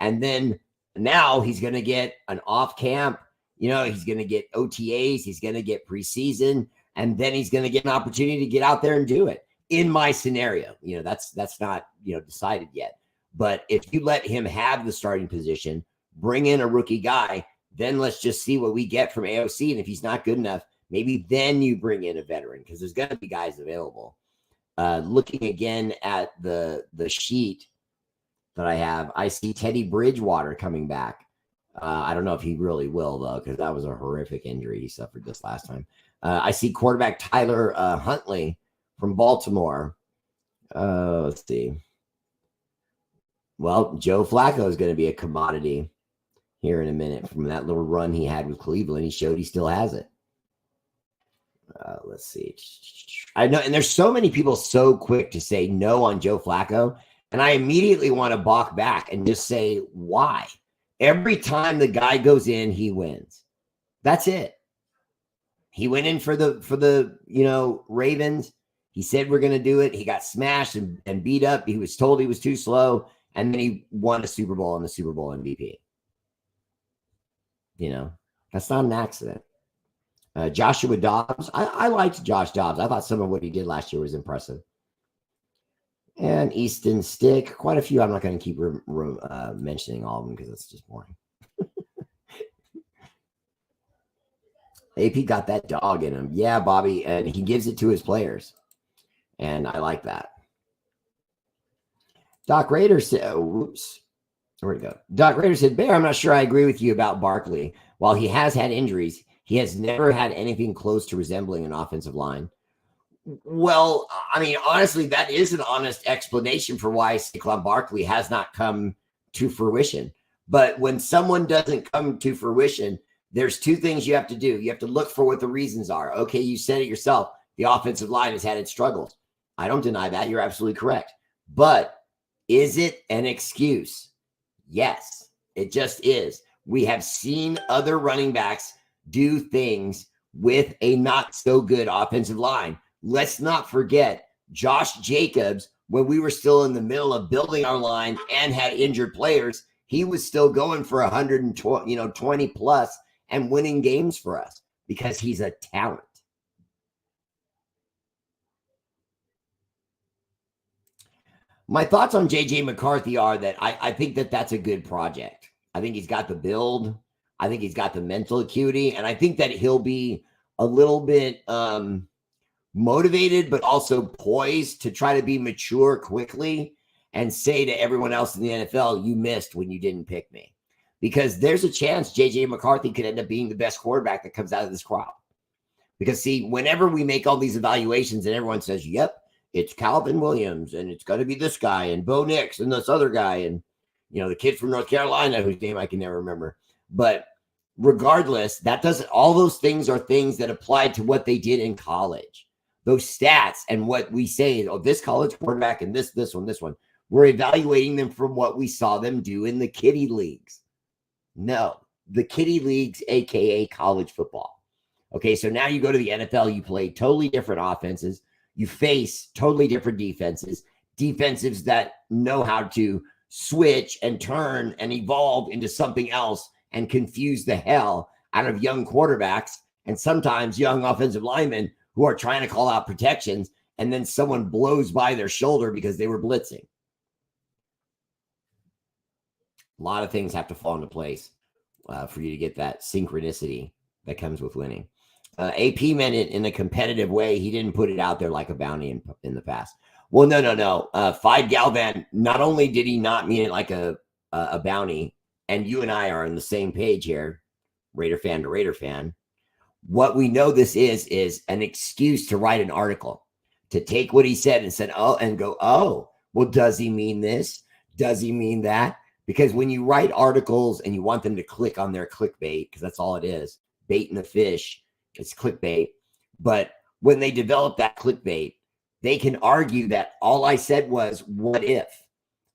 Speaker 1: And then now he's going to get an off camp. He's going to get OTAs. He's going to get preseason. And then he's going to get an opportunity to get out there and do it. In my scenario, that's not, decided yet. But if you let him have the starting position, bring in a rookie guy, then let's just see what we get from AOC. And if he's not good enough, maybe then you bring in a veteran because there's going to be guys available. Looking again at the sheet that I have, I see Teddy Bridgewater coming back. I don't know if he really will, though, because that was a horrific injury he suffered this last time. I see quarterback Tyler Huntley from Baltimore. Let's see. Well, Joe Flacco is going to be a commodity here in a minute from that little run he had with Cleveland. He showed he still has it. Let's see. I know, and there's so many people so quick to say no on Joe Flacco, and I immediately want to balk back and just say, why? Every time the guy goes in, he wins. That's it. He went in for the Ravens. He said we're going to do it. He got smashed and beat up. He was told he was too slow. And then he won a Super Bowl and the Super Bowl MVP. You know, that's not an accident. Joshua Dobbs. I liked Josh Dobbs. I thought some of what he did last year was impressive. And Easton Stick. Quite a few. I'm not going to keep mentioning all of them because it's just boring. AP got that dog in him. Yeah, Bobby. And he gives it to his players. And I like that. Doc Rader said, whoops. Where'd it go? Doc Rader said, Bear, I'm not sure I agree with you about Barkley. While he has had injuries, he has never had anything close to resembling an offensive line. Well, I mean, honestly, that is an honest explanation for why Saquon Barkley has not come to fruition. But when someone doesn't come to fruition, there's two things you have to do. You have to look for what the reasons are. Okay, you said it yourself. The offensive line has had its struggles. I don't deny that. You're absolutely correct. But is it an excuse? Yes, it just is. We have seen other running backs do things with a not so good offensive line. Let's not forget Josh Jacobs, when we were still in the middle of building our line and had injured players, he was still going for 120 plus and winning games for us because he's a talent. My thoughts on J.J. McCarthy are that I think that that's a good project. I think he's got the build. I think he's got the mental acuity. And I think that he'll be a little bit motivated, but also poised to try to be mature quickly and say to everyone else in the NFL, you missed when you didn't pick me. Because there's a chance J.J. McCarthy could end up being the best quarterback that comes out of this crop. Because, see, whenever we make all these evaluations and everyone says, yep, it's Calvin Williams, and it's going to be this guy, and Bo Nix, and this other guy, and, the kid from North Carolina, whose name I can never remember. But regardless, that doesn't, all those things are things that apply to what they did in college. Those stats and what we say, oh, this college quarterback and this one. We're evaluating them from what we saw them do in the kiddie leagues. No, the kiddie leagues, a.k.a. college football. Okay, so now you go to the NFL, you play totally different offenses. You face totally different defenses that know how to switch and turn and evolve into something else and confuse the hell out of young quarterbacks and sometimes young offensive linemen who are trying to call out protections, and then someone blows by their shoulder because they were blitzing. A lot of things have to fall into place for you to get that synchronicity that comes with winning. AP meant it in a competitive way. He didn't put it out there like a bounty in the past. Well, no. Fide Galvan, not only did he not mean it like a bounty, and you and I are on the same page here, Raider fan to Raider fan. What we know this is an excuse to write an article, to take what he said and said, well, does he mean this? Does he mean that? Because when you write articles and you want them to click on their clickbait, because that's all it is, baiting the fish, it's clickbait. But when they develop that clickbait, they can argue that all I said was, what if?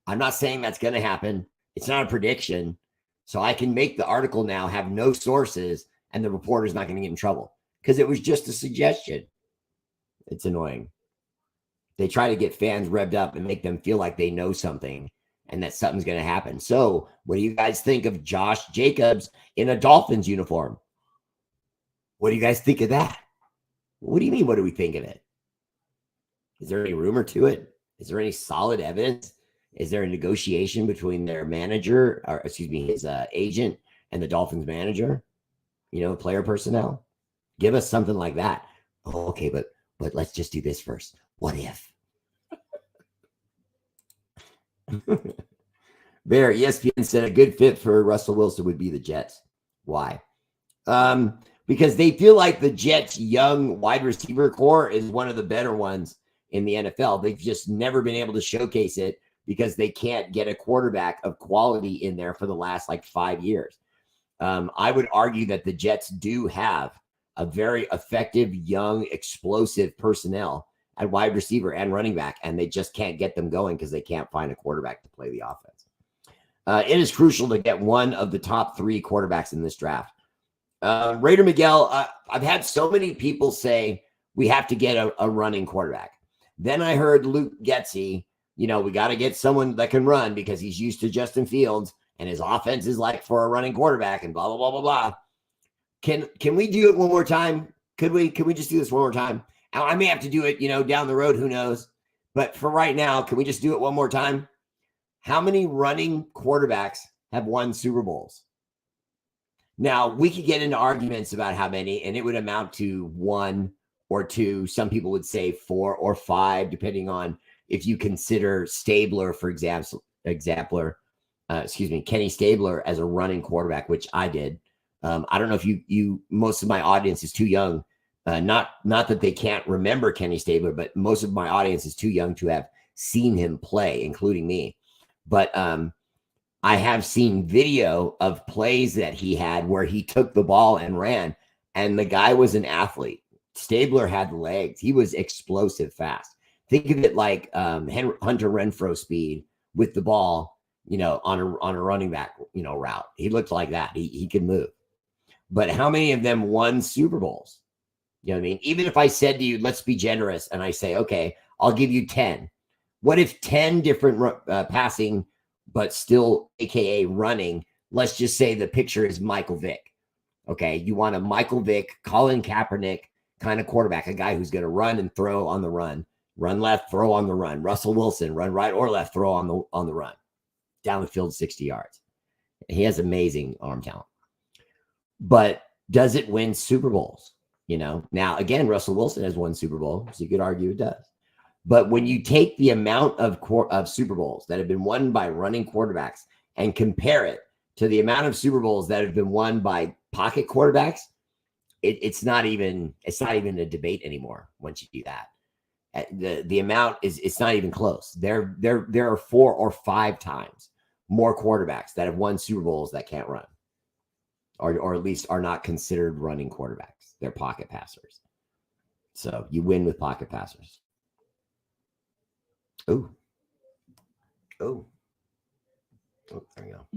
Speaker 1: I'm not saying that's going to happen. It's not a prediction. So I can make the article now have no sources, and the reporter's not going to get in trouble because it was just a suggestion. It's annoying. They try to get fans revved up and make them feel like they know something and that something's going to happen. So what do you guys think of Josh Jacobs in a Dolphins uniform? What do you guys think of that? What do you mean? What do we think of it? Is there any rumor to it? Is there any solid evidence? Is there a negotiation between their manager, or his agent and the Dolphins manager? Player personnel. Give us something like that. Oh, okay, but let's just do this first. What if? Bear, ESPN said a good fit for Russell Wilson would be the Jets. Why? Because they feel like the Jets' young wide receiver core is one of the better ones in the NFL. They've just never been able to showcase it because they can't get a quarterback of quality in there for the last 5 years. I would argue that the Jets do have a very effective, young, explosive personnel at wide receiver and running back, and they just can't get them going because they can't find a quarterback to play the offense. It is crucial to get one of the top 3 quarterbacks in this draft. Raider Miguel, I've had so many people say we have to get a running quarterback. Then I heard Luke Getsy, you know, we got to get someone that can run because he's used to Justin Fields and his offense is like for a running quarterback and blah, blah, blah, blah, blah. Can we do it one more time? Could we just do this one more time? I may have to do it, you know, down the road, who knows? But for right now, can we just do it one more time? How many running quarterbacks have won Super Bowls? Now, we could get into arguments about how many, and it would amount to 1 or 2. Some people would say 4 or 5, depending on if you consider Stabler, for example, Kenny Stabler as a running quarterback, which I did. I don't know if you most of my audience is too young. Not that they can't remember Kenny Stabler, but most of my audience is too young to have seen him play, including me. But I have seen video of plays that he had where he took the ball and ran, and the guy was an athlete. Stabler had legs. He was explosive fast. Think of it like Hunter Renfrow speed with the ball, you know, on a running back, you know, route. He looked like that. He could move. But how many of them won Super Bowls? You know what I mean? Even if I said to you, let's be generous, and I say, okay, I'll give you 10. What if 10 different passing, but still AKA running? Let's just say the picture is Michael Vick. Okay, you want a Michael Vick, Colin Kaepernick kind of quarterback, a guy who's going to run and throw on the run, run left, throw on the run. Russell Wilson, run right or left, throw on the run, down the field 60 yards. He has amazing arm talent. But does it win Super Bowls? You know, now again, Russell Wilson has won Super Bowl, so you could argue it does. But when you take the amount of Super Bowls that have been won by running quarterbacks and compare it to the amount of Super Bowls that have been won by pocket quarterbacks, it's not even a debate anymore. Once you do that, the amount it's not even close. There are 4 or 5 times more quarterbacks that have won Super Bowls that can't run, or at least are not considered running quarterbacks. They're pocket passers. So you win with pocket passers. Oh, there we go.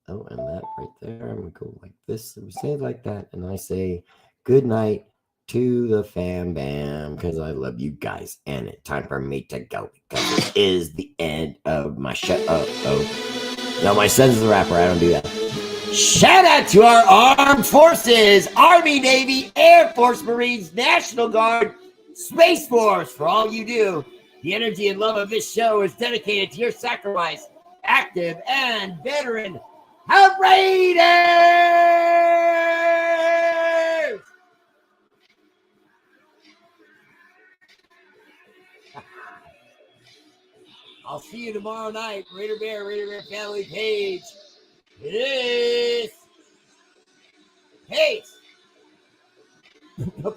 Speaker 1: Oh, and that right there. I'm going to go like this. We say it like that. And I say good night to the fam bam because I love you guys. And it's time for me to go because it is the end of my show. Oh. No, my son's the rapper. I don't do that. Shout out to our armed forces, Army, Navy, Air Force, Marines, National Guard, Space Force, for all you do. The energy and love of this show is dedicated to your sacrifice, active and veteran R8RBEAR! I'll see you tomorrow night, Raider Bear family page. Peace. Peace. No.